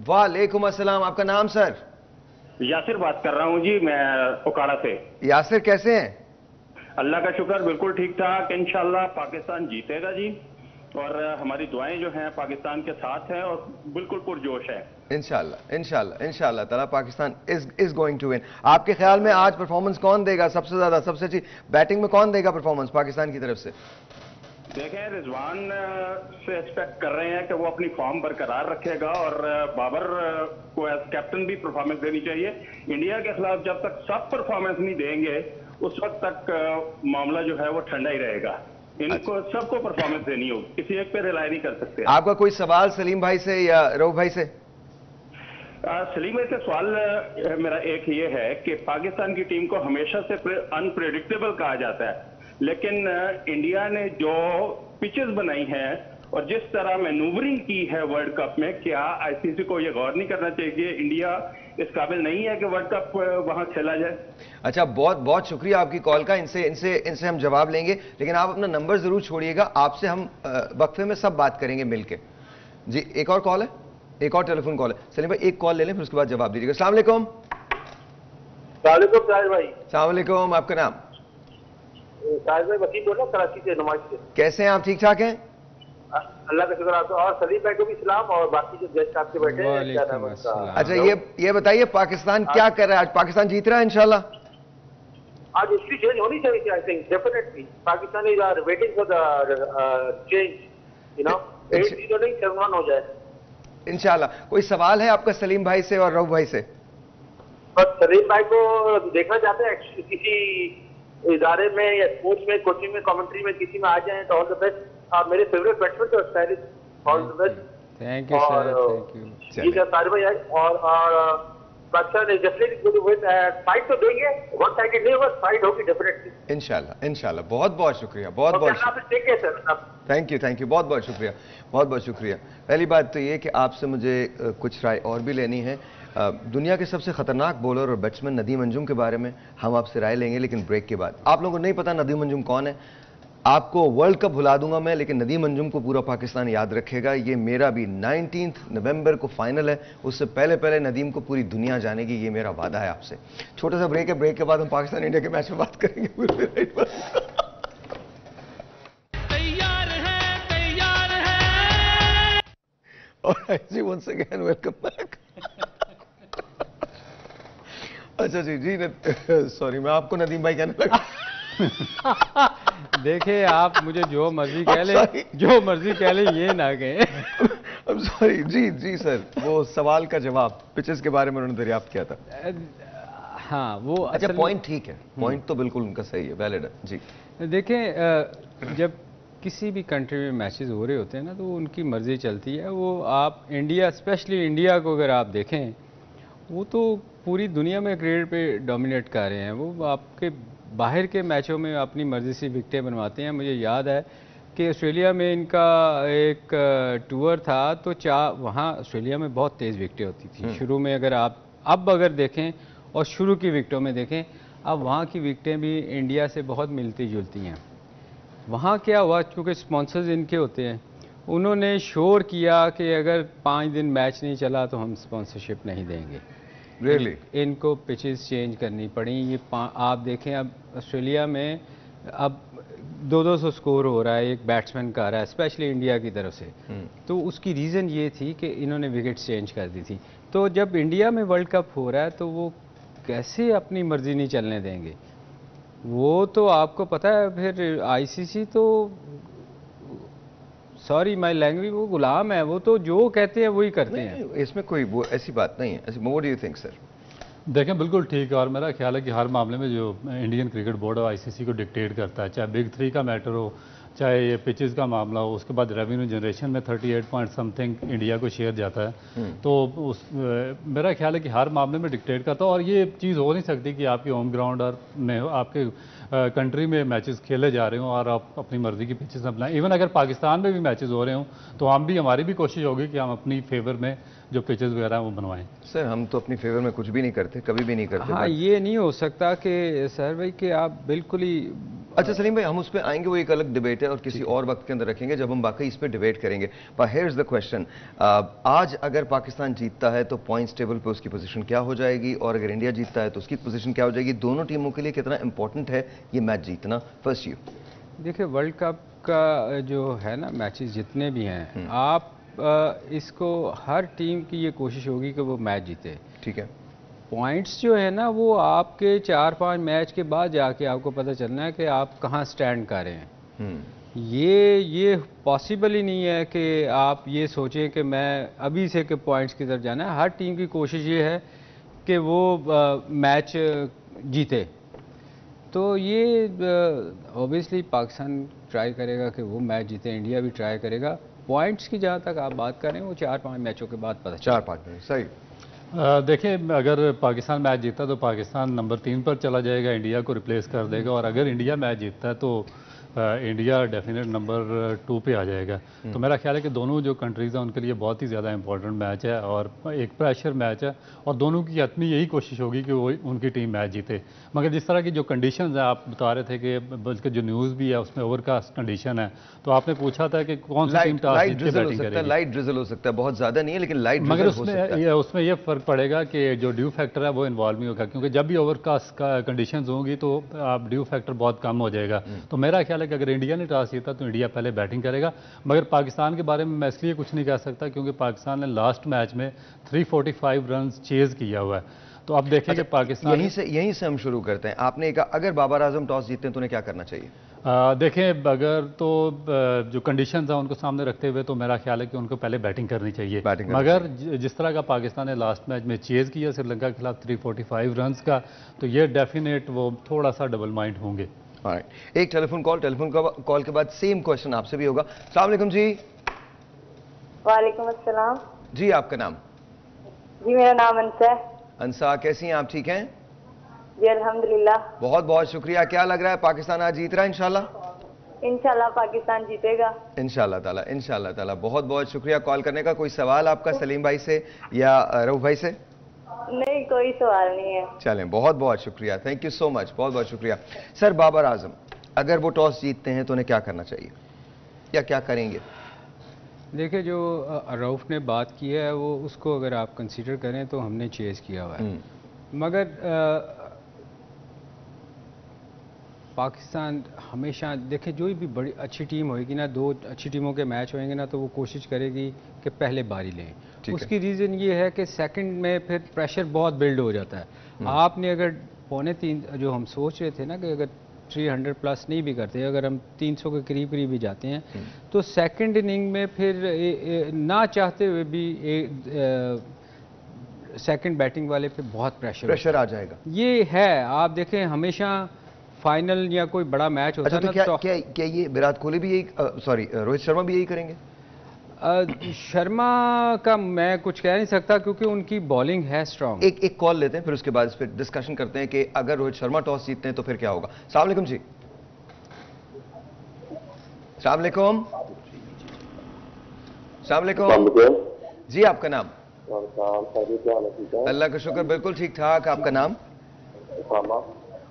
वालेकुम अस्सलाम। आपका नाम सर? यासिर बात कर रहा हूँ जी, मैं उकाड़ा से। यासिर कैसे हैं? अल्लाह का शुक्र, बिल्कुल ठीक ठाक। इंशाल्लाह पाकिस्तान जीतेगा जी, और हमारी दुआएं जो हैं पाकिस्तान के साथ हैं और बिल्कुल पुरजोश है। इंशाल्लाह इंशाल्लाह इंशाल्लाह ताला Pakistan is going to win. आपके ख्याल में आज परफॉर्मेंस कौन देगा सबसे ज्यादा, सबसे अच्छी बैटिंग में कौन देगा परफॉर्मेंस पाकिस्तान की तरफ से? देखें, रिजवान से एक्सपेक्ट कर रहे हैं कि वो अपनी फॉर्म बरकरार रखेगा और बाबर को एज कैप्टन भी परफॉर्मेंस देनी चाहिए। इंडिया के खिलाफ जब तक सब परफॉर्मेंस नहीं देंगे उस वक्त तक मामला जो है वो ठंडा ही रहेगा। इनको सबको परफॉर्मेंस देनी होगी, किसी एक पे रिलाई नहीं कर सकते। आपका कोई सवाल सलीम भाई से या रऊफ भाई से? सलीम भाई से सवाल मेरा एक ये है कि पाकिस्तान की टीम को हमेशा से अनप्रेडिक्टेबल कहा जाता है, लेकिन इंडिया ने जो पिचेस बनाई हैं और जिस तरह मैनूवरिंग की है वर्ल्ड कप में, क्या आईसीसी को ये गौर नहीं करना चाहिए कि इंडिया इस काबिल नहीं है कि वर्ल्ड कप वहां खेला जाए? अच्छा, बहुत बहुत शुक्रिया आपकी कॉल का। इनसे हम जवाब लेंगे, लेकिन आप अपना नंबर जरूर छोड़िएगा। आपसे हम वक्फे में सब बात करेंगे मिलके। जी, एक और कॉल है, एक और टेलीफोन कॉल है। सलीम भाई एक कॉल ले लें, फिर उसके बाद जवाब दीजिएगा। अस्सलाम वालेकुम। भाई अस्सलाम वालेकुम, आपका नाम? भाई वकील बोल रहा हूं, कराची से, नुमाइश से। कैसे हैं आप? ठीक ठाक हैं? अल्लाह का शुक्र आपको, और सलीम भाई को भी सलाम, और बाकी जो गेस्ट आपके बैठे हैं। अच्छा, ये बताइए पाकिस्तान क्या कर रहा है आज? पाकिस्तान जीत रहा है इंशाल्लाह? आज हिस्ट्री चेंज होनी चाहिए, I think definitely Pakistani are waiting for the change, you know, 8-0 नहीं 7-1 हो जाए इंशाल्लाह। कोई सवाल है आपका सलीम भाई से और रऊफ भाई से? बस सलीम भाई को देखना चाहते हैं किसी इदारे में या स्पोर्ट्स में, कोचिंग में, कमेंट्री में, किसी में आ जाए तो ऑल द बेस्ट। आप मेरे फेवरेट बैट्समैन तो stylish, all the best. Thank you sir, thank you. ठीक है सारे भाई, और Pakistan is definitely going to win. Fight तो देंगे, वन साइडेड नहीं होगा, फाइट होगी डेफिनेटली इंशाल्लाह इंशाल्लाह। बहुत बहुत शुक्रिया, बहुत बहुत थैंक यू, बहुत बहुत शुक्रिया, बहुत बहुत शुक्रिया। पहली बात तो ये कि आपसे मुझे कुछ राय और भी लेनी है। दुनिया के सबसे खतरनाक बॉलर और बैट्समैन नदीम अंजुम के बारे में हम आपसे राय लेंगे, लेकिन ब्रेक के बाद। आप लोगों को नहीं पता नदीम अंजुम कौन है? आपको वर्ल्ड कप भुला दूंगा मैं, लेकिन नदीम अंजुम को पूरा पाकिस्तान याद रखेगा। ये मेरा भी 19 नवंबर को फाइनल है, उससे पहले पहले नदीम को पूरी दुनिया जानेगी, ये मेरा वादा है आपसे। छोटा सा ब्रेक है, ब्रेक के बाद हम पाकिस्तान इंडिया के मैच में बात करेंगे पूरे राइट पर। Alright, जी, once again welcome back. अच्छा जी, सॉरी, मैं आपको नदीम भाई कहने लगा। देखिए, आप मुझे जो मर्जी कह ले, ये ना कहें। I'm sorry, जी सर, वो सवाल का जवाब पिचेस के बारे में उन्होंने दरियाफ्त किया था। हाँ, वो अच्छा, पॉइंट ठीक है, पॉइंट तो बिल्कुल उनका सही है, वैलिड है जी। देखें, जब किसी भी कंट्री में मैचेस हो रहे होते हैं ना, तो उनकी मर्जी चलती है। वो आप इंडिया, स्पेशली इंडिया को अगर आप देखें, वो तो पूरी दुनिया में क्रिकेट पे डोमिनेट कर रहे हैं। वो आपके बाहर के मैचों में अपनी मर्जी से विकेटें बनवाते हैं। मुझे याद है कि ऑस्ट्रेलिया में इनका एक टूर था, तो वहाँ ऑस्ट्रेलिया में बहुत तेज़ विकेटें होती थी शुरू में। अगर आप अगर देखें और शुरू की विकेटों में देखें, अब वहाँ की विकेटें भी इंडिया से बहुत मिलती जुलती हैं। वहाँ क्या हुआ, क्योंकि स्पॉन्सर्स इनके होते हैं, उन्होंने शोर किया कि अगर 5 दिन मैच नहीं चला तो हम स्पॉन्सरशिप नहीं देंगे। Really? इनको पिचेस चेंज करनी पड़ी। ये आप देखें, अब ऑस्ट्रेलिया में अब 200 स्कोर हो रहा है, एक बैट्समैन का आ रहा है, स्पेशली इंडिया की तरफ से। तो उसकी रीज़न ये थी कि इन्होंने विकेट्स चेंज कर दी थी। तो जब इंडिया में वर्ल्ड कप हो रहा है तो वो कैसे अपनी मर्जी नहीं चलने देंगे? वो तो आपको पता है, फिर आईसीसी तो, सॉरी माय लैंग्वेज, वो गुलाम है। वो तो जो कहते हैं वही करते हैं। इसमें कोई वो ऐसी बात नहीं है। What do you think sir? देखें, बिल्कुल ठीक है, और मेरा ख्याल है कि हर मामले में जो इंडियन क्रिकेट बोर्ड और आईसीसी को डिक्टेट करता है, चाहे बिग 3 का मैटर हो चाहे ये पिचेस का मामला हो, उसके बाद रेवेन्यू जनरेशन में 38 पॉइंट समथिंग इंडिया को शेयर जाता है। तो मेरा ख्याल है कि हर मामले में डिक्टेट करता है, और ये चीज़ हो नहीं सकती कि आपके होम ग्राउंड और में आपके कंट्री में मैचेस खेले जा रहे हों और आप अपनी मर्जी की पिचेस अपनाएं। इवन अगर पाकिस्तान में भी मैचेस हो रहे हों तो हमारी भी कोशिश होगी कि हम अपनी फेवर में जो पिचेस वगैरह वो बनवाएं। सर हम तो अपनी फेवर में कुछ भी नहीं करते, कभी भी नहीं करते। हाँ, ये नहीं हो सकता कि सर भाई कि आप बिल्कुल ही। अच्छा सलीम भाई, हम उस पर आएंगे, वो एक अलग डिबेट है और किसी और वक्त के अंदर रखेंगे जब हम बाकी इस पर डिबेट करेंगे। पर हियर इज द क्वेश्चन, आज अगर पाकिस्तान जीतता है तो पॉइंट्स टेबल पे उसकी पोजीशन क्या हो जाएगी, और अगर इंडिया जीतता है तो उसकी पोजीशन क्या हो जाएगी? दोनों टीमों के लिए कितना इंपॉर्टेंट है ये मैच जीतना? फर्स्ट यू देखिए, वर्ल्ड कप का जो है ना, मैचेस जितने भी हैं, आप इसको हर टीम की ये कोशिश होगी कि वो मैच जीते। ठीक है। पॉइंट्स जो है ना, वो आपके 4-5 मैच के बाद जाके आपको पता चलना है कि आप कहाँ स्टैंड कर रहे हैं। ये पॉसिबल ही नहीं है कि आप ये सोचें कि मैं अभी से के पॉइंट्स की तरफ जाना है। हर टीम की कोशिश ये है कि वो मैच जीते। तो ये ऑब्वियसली पाकिस्तान ट्राई करेगा कि वो मैच जीते, इंडिया भी ट्राई करेगा। पॉइंट्स की जहाँ तक आप बात करें, वो 4-5 मैचों के बाद पता 4-5 मैच सही। देखिए, अगर पाकिस्तान मैच जीतता तो पाकिस्तान नंबर 3 पर चला जाएगा, इंडिया को रिप्लेस कर देगा, और अगर इंडिया मैच जीतता है तो इंडिया डेफिनेट नंबर 2 पे आ जाएगा। तो मेरा ख्याल है कि दोनों जो कंट्रीज़ हैं उनके लिए बहुत ही ज़्यादा इंपॉर्टेंट मैच है और एक प्रेशर मैच है, और दोनों की हतमी यही कोशिश होगी कि वो उनकी टीम मैच जीते। मगर जिस तरह की जो कंडीशंस हैं, आप बता रहे थे कि बल्कि जो न्यूज़ भी है उसमें ओवरकास्ट कंडीशन है, तो आपने पूछा था कि कौन सी टीम टॉस जीत के बैटिंग करेगी। लाइट ड्रिजल हो सकता है, बहुत ज़्यादा नहीं है लेकिन लाइट मगर उसमें ये फ़र्क पड़ेगा कि जो ड्यू फैक्टर है वो इन्वॉल्व नहीं होगा, क्योंकि जब भी ओवरकास्ट का कंडीशंस होंगी तो आप ड्यू फैक्टर बहुत कम हो जाएगा। तो मेरा ख्याल है कि अगर इंडिया ने टॉस जीता तो इंडिया पहले बैटिंग करेगा। मगर पाकिस्तान के बारे में मैं इसलिए कुछ नहीं कह सकता क्योंकि पाकिस्तान ने लास्ट मैच में 345 रन चेज किया हुआ है। तो अब देखेंगे पाकिस्तान। यहीं से हम शुरू करते हैं। आपने कहा अगर बाबर आजम टॉस जीतते हैं तो उन्हें क्या करना चाहिए? देखें, अगर तो जो कंडीशंस हैं उनको सामने रखते हुए तो मेरा ख्याल है कि उनको पहले बैटिंग करनी चाहिए। मगर जिस तरह का पाकिस्तान ने लास्ट मैच में चेज किया श्रीलंका के खिलाफ 345 रन का, तो ये डेफिनेट वो थोड़ा सा डबल माइंड होंगे। एक टेलीफोन कॉल के बाद सेम क्वेश्चन आपसे भी होगा। अस्सलाम वालेकुम जी। वालेकुम अस्सलाम जी, आपका नाम? जी, मेरा नाम अंसा है। अंसा, कैसी हैं आप? ठीक हैं जी, अल्हम्दुलिल्लाह। बहुत बहुत शुक्रिया। क्या लग रहा है, पाकिस्तान आज जीत रहा है? इंशाल्लाह पाकिस्तान जीतेगा इंशाल्लाह ताला। बहुत बहुत शुक्रिया कॉल करने का। कोई सवाल आपका सलीम भाई से या रऊफ भाई से? नहीं, कोई सवाल नहीं है। चलें, बहुत बहुत शुक्रिया, थैंक यू सो मच, बहुत बहुत शुक्रिया। सर, बाबर आजम अगर वो टॉस जीतते हैं तो उन्हें क्या करना चाहिए या क्या करेंगे? देखिए, जो रऊफ ने बात की है वो उसको अगर आप कंसीडर करें तो हमने चेज किया हुआ है। मगर पाकिस्तान हमेशा देखें, जो भी बड़ी अच्छी टीम होगी ना, दो अच्छी टीमों के मैच होंगे ना, तो वो कोशिश करेगी कि पहले बारी लें। उसकी रीज़न ये है कि सेकंड में फिर प्रेशर बहुत बिल्ड हो जाता है। आपने अगर 2.25 जो हम सोच रहे थे ना कि अगर 300 प्लस नहीं भी करते, अगर हम 300 के करीब भी जाते हैं तो सेकंड इनिंग में फिर ना चाहते हुए भी सेकंड बैटिंग वाले पे बहुत प्रेशर आ जाएगा। ये है, आप देखें हमेशा फाइनल या कोई बड़ा मैच होता है ना, तो क्या ये विराट कोहली भी यही, सॉरी रोहित शर्मा भी यही करेंगे? शर्मा का मैं कुछ कह नहीं सकता क्योंकि उनकी बॉलिंग है स्ट्रांग। एक कॉल लेते हैं, फिर उसके बाद इस पर डिस्कशन करते हैं कि अगर रोहित शर्मा टॉस जीतते हैं तो फिर क्या होगा। अस्सलाम वालेकुम जी। अस्सलाम वालेकुम। अस्सलाम वालेकुम जी, आपका नाम? अल्लाह का शुक्र, बिल्कुल ठीक ठाक। आपका नाम?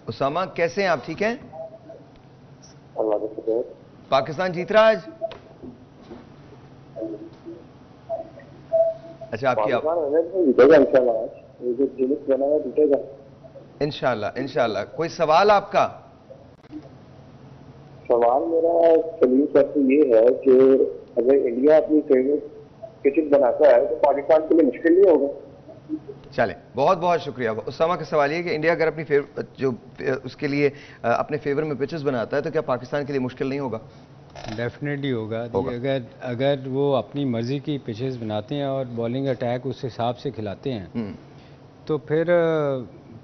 उसामा, कैसे हैं आप? ठीक हैं? अल्लाह का शुक्र। पाकिस्तान जीत रहा आज? अच्छा, आपकी इंशाल्लाह। कोई सवाल आपका? सवाल मेरा सलीम सर से ये है कि अगर इंडिया अपनी फेवरेट पिचेस बनाता है तो पाकिस्तान के लिए मुश्किल नहीं होगा? चले, बहुत बहुत शुक्रिया। उसामा का सवाल ये कि इंडिया अगर अपनी जो उसके लिए अपने फेवर में पिचेस बनाता है तो क्या पाकिस्तान के लिए मुश्किल नहीं होगा? डेफिनेटली होगा। अगर वो अपनी मर्जी की पिचेस बनाते हैं और बॉलिंग अटैक उस हिसाब से खिलाते हैं तो फिर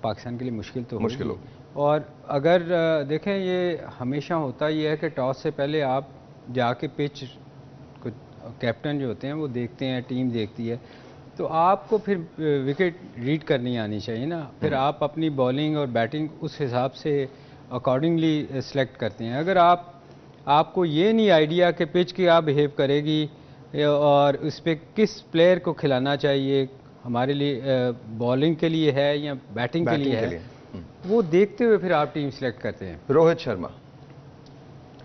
पाकिस्तान के लिए मुश्किल तो मुश्किल होगी। और अगर देखें ये हमेशा होता ही है कि टॉस से पहले आप जाके पिच को कैप्टन जो होते हैं वो देखते हैं, टीम देखती है, तो आपको फिर विकेट रीड करनी आनी चाहिए ना। फिर आप अपनी बॉलिंग और बैटिंग उस हिसाब से अकॉर्डिंगली सेलेक्ट करते हैं। अगर आपको ये नहीं आइडिया कि पिच की आप बिहेव करेगी और उस पर किस प्लेयर को खिलाना चाहिए, हमारे लिए बॉलिंग के लिए है या बैटिंग के लिए है, वो देखते हुए फिर आप टीम सेलेक्ट करते हैं। रोहित शर्मा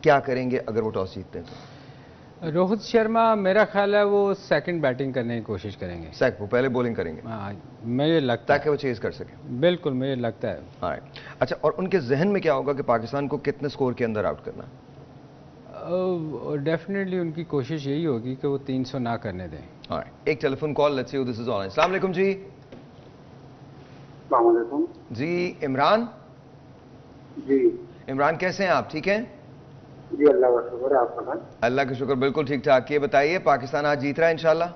क्या करेंगे अगर वो टॉस जीतते हैं तो? रोहित शर्मा मेरा ख्याल है वो सेकंड बैटिंग करने की कोशिश करेंगे। वो पहले बॉलिंग करेंगे? हाँ, मुझे लगता है, ताकि वो चेज कर सके। बिल्कुल, मुझे लगता है। हाँ, अच्छा, और उनके जहन में क्या होगा कि पाकिस्तान को कितने स्कोर के अंदर आउट करना? डेफिनेटली उनकी कोशिश यही होगी कि वो 300 ना करने दें। हाँ, एक telephone call, let's see who this is on. अस्सलाम वालेकुम जी। अस्सलाम वालेकुम जी। इमरान जी। इमरान कैसे हैं आप? ठीक हैं जी, अल्लाह का शुक्र, आप बताएं। अल्लाह का शुक्र, बिल्कुल ठीक ठाक। ये बताइए, पाकिस्तान आज जीत रहा है इंशाल्लाह?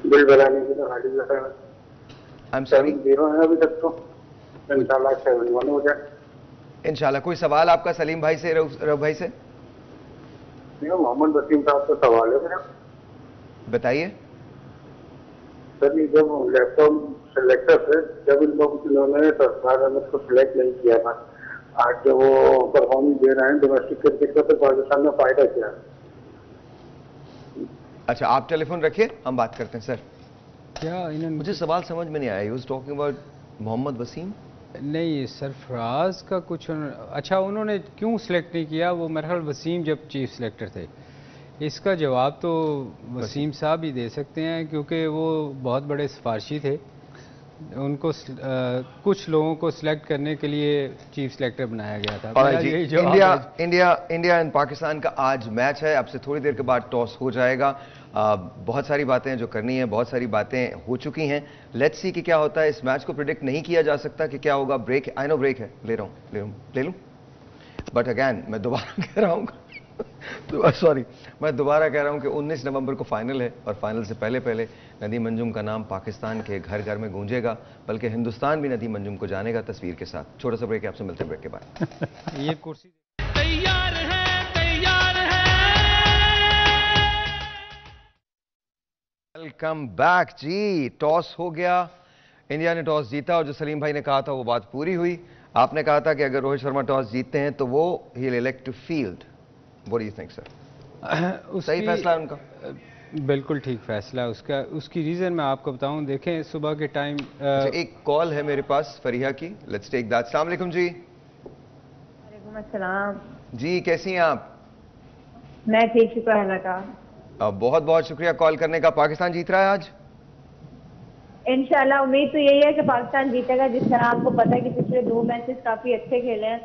बिल बनाने की तो हाली लगा है। आई एम सॉरी, 0 है अभी तक, तो इंशाल्लाह 7-1 हो जाए इंशाल्लाह। कोई सवाल आपका सलीम भाई से, रऊफ भाई से? मोहम्मद वसीम साहब का सवाल है मेरा। बताइए सर, ये जब लैपटॉप सेलेक्टर थे, जब इन्होंने सरफराज अहमद को सिलेक्ट नहीं किया था, आज जब वो परफॉर्मेंस दे रहे हैं डोमेस्टिक क्रिकेट का, तो पाकिस्तान में फायदा क्या है? अच्छा, आप टेलीफोन रखिए, हम बात करते हैं। सर क्या इन्होंने, मुझे सवाल समझ में नहीं आया। He talking about Mohammad Wasim? नहीं, सरफराज का कुछ अच्छा उन्होंने क्यों सिलेक्ट नहीं किया, वो मेरे ख्याल वसीम जब चीफ सिलेक्टर थे। इसका जवाब तो वसीम साहब ही दे सकते हैं, क्योंकि वो बहुत बड़े सिफारशी थे। उनको कुछ लोगों को सिलेक्ट करने के लिए चीफ सिलेक्टर बनाया गया था। इंडिया एंड पाकिस्तान का आज मैच है। अब से थोड़ी देर के बाद टॉस हो जाएगा। बहुत सारी बातें जो करनी है, बहुत सारी बातें हो चुकी हैं। लेट्स सी कि क्या होता है। इस मैच को प्रिडिक्ट नहीं किया जा सकता कि क्या होगा। ब्रेक, आई नो ब्रेक है, ले लूं, बट अगैन मैं दोबारा कह रहा हूं मैं दोबारा कह रहा हूं कि 19 नवंबर को फाइनल है, और फाइनल से पहले पहले नदीम अंजुम का नाम पाकिस्तान के घर घर में गूंजेगा, बल्कि हिंदुस्तान भी नदीम अंजुम को जानेगा तस्वीर के साथ। छोटा सा ब्रेक है, आपसे मिलते हैं ब्रेक के बाद। ये कुर्सी तैयार है, तैयार है। वेलकम बैक जी। टॉस हो गया, इंडिया ने टॉस जीता, और जो सलीम भाई ने कहा था वो बात पूरी हुई। आपने कहा था कि अगर रोहित शर्मा टॉस जीतते हैं तो वो he will elect to field. What do you think, sir? सही फैसला है उनका? बिल्कुल ठीक फैसला है उसका। उसकी रीज़न मैं आपको बताऊं, देखें सुबह के टाइम एक कॉल है मेरे पास फरीहा की, लेट्स टेक दैट। अस्सलाम वालेकुम जी। वालेकुम अस्सलाम जी, कैसी हैं आप? मैं ठीक, शुक्र अल्लाह का। बहुत बहुत शुक्रिया कॉल करने का। पाकिस्तान जीत रहा है आज? इंशाल्लाह उम्मीद तो यही है कि पाकिस्तान जीतेगा। जिस तरह आपको पता है कि पिछले 2 मैचेस काफी अच्छे खेले हैं,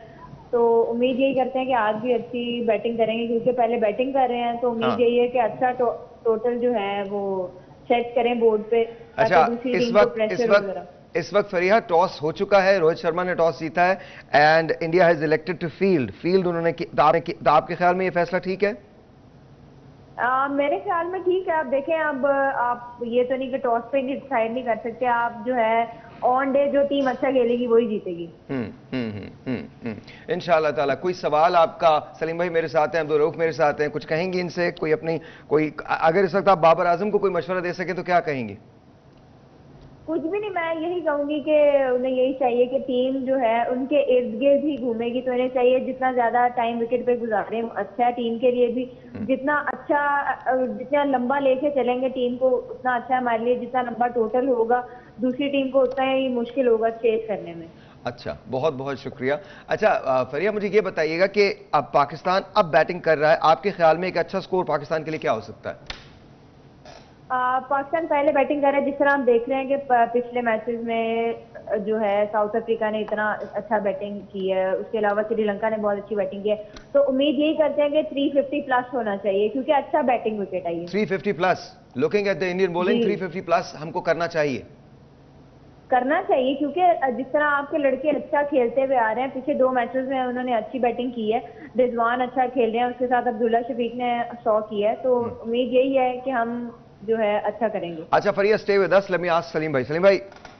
तो उम्मीद यही करते हैं कि आज भी अच्छी बैटिंग करेंगे, क्योंकि पहले बैटिंग कर रहे हैं। तो उम्मीद यही है कि अच्छा टोटल जो है वो सेट करें बोर्ड पे। अच्छा, इस वक्त फरीहा टॉस हो चुका है, रोहित शर्मा ने टॉस जीता है and India has elected to field उन्होंने आपके ख्याल में ये फैसला ठीक है? मेरे ख्याल में ठीक है। आप देखें, अब आप ये तो नहीं कि टॉस पे डिसाइड नहीं कर सकते। आप जो है ऑन डे जो टीम अच्छा खेलेगी वही जीतेगी। इंशाअल्लाह ताला। कोई सवाल आपका? सलीम भाई मेरे साथ हैं, अब्दुल रऊफ मेरे साथ हैं, कुछ कहेंगी इनसे? कोई अगर इस वक्त आप बाबर आजम को कोई मशवरा दे सकें तो क्या कहेंगी? कुछ भी नहीं, मैं यही कहूंगी कि उन्हें यही चाहिए कि टीम जो है उनके इर्द गिर्द ही घूमेगी, तो इन्हें चाहिए जितना ज्यादा टाइम विकेट पे गुजारें अच्छा है टीम के लिए भी। जितना लंबा लेके चलेंगे टीम को उतना अच्छा है हमारे लिए। जितना लंबा टोटल होगा दूसरी टीम को उतना ही मुश्किल होगा चेस करने में। अच्छा, बहुत बहुत शुक्रिया। अच्छा फरिया, मुझे ये बताइएगा कि अब पाकिस्तान अब बैटिंग कर रहा है, आपके ख्याल में एक अच्छा स्कोर पाकिस्तान के लिए क्या हो सकता है? पाकिस्तान पहले बैटिंग कर रहा है। जिस तरह हम देख रहे हैं कि पिछले मैचेस में जो है साउथ अफ्रीका ने इतना अच्छा बैटिंग की है, उसके अलावा श्रीलंका ने बहुत अच्छी बैटिंग की है। तो उम्मीद यही करते हैं कि 350 प्लस होना चाहिए, क्योंकि अच्छा बैटिंग विकेट आई है। 350 plus, looking at the Indian bowling, 350 plus हमको करना चाहिए, क्योंकि जिस तरह आपके लड़के अच्छा खेलते हुए आ रहे हैं, पिछले 2 मैचेस में उन्होंने अच्छी बैटिंग की है। रिजवान अच्छा खेल रहे हैं, उसके साथ अब्दुल्ला शफीक ने 100 की है। तो उम्मीद यही है कि हम जो है अच्छा करेंगे। अच्छा Fariya, stay with us, let me ask Saleem भाई।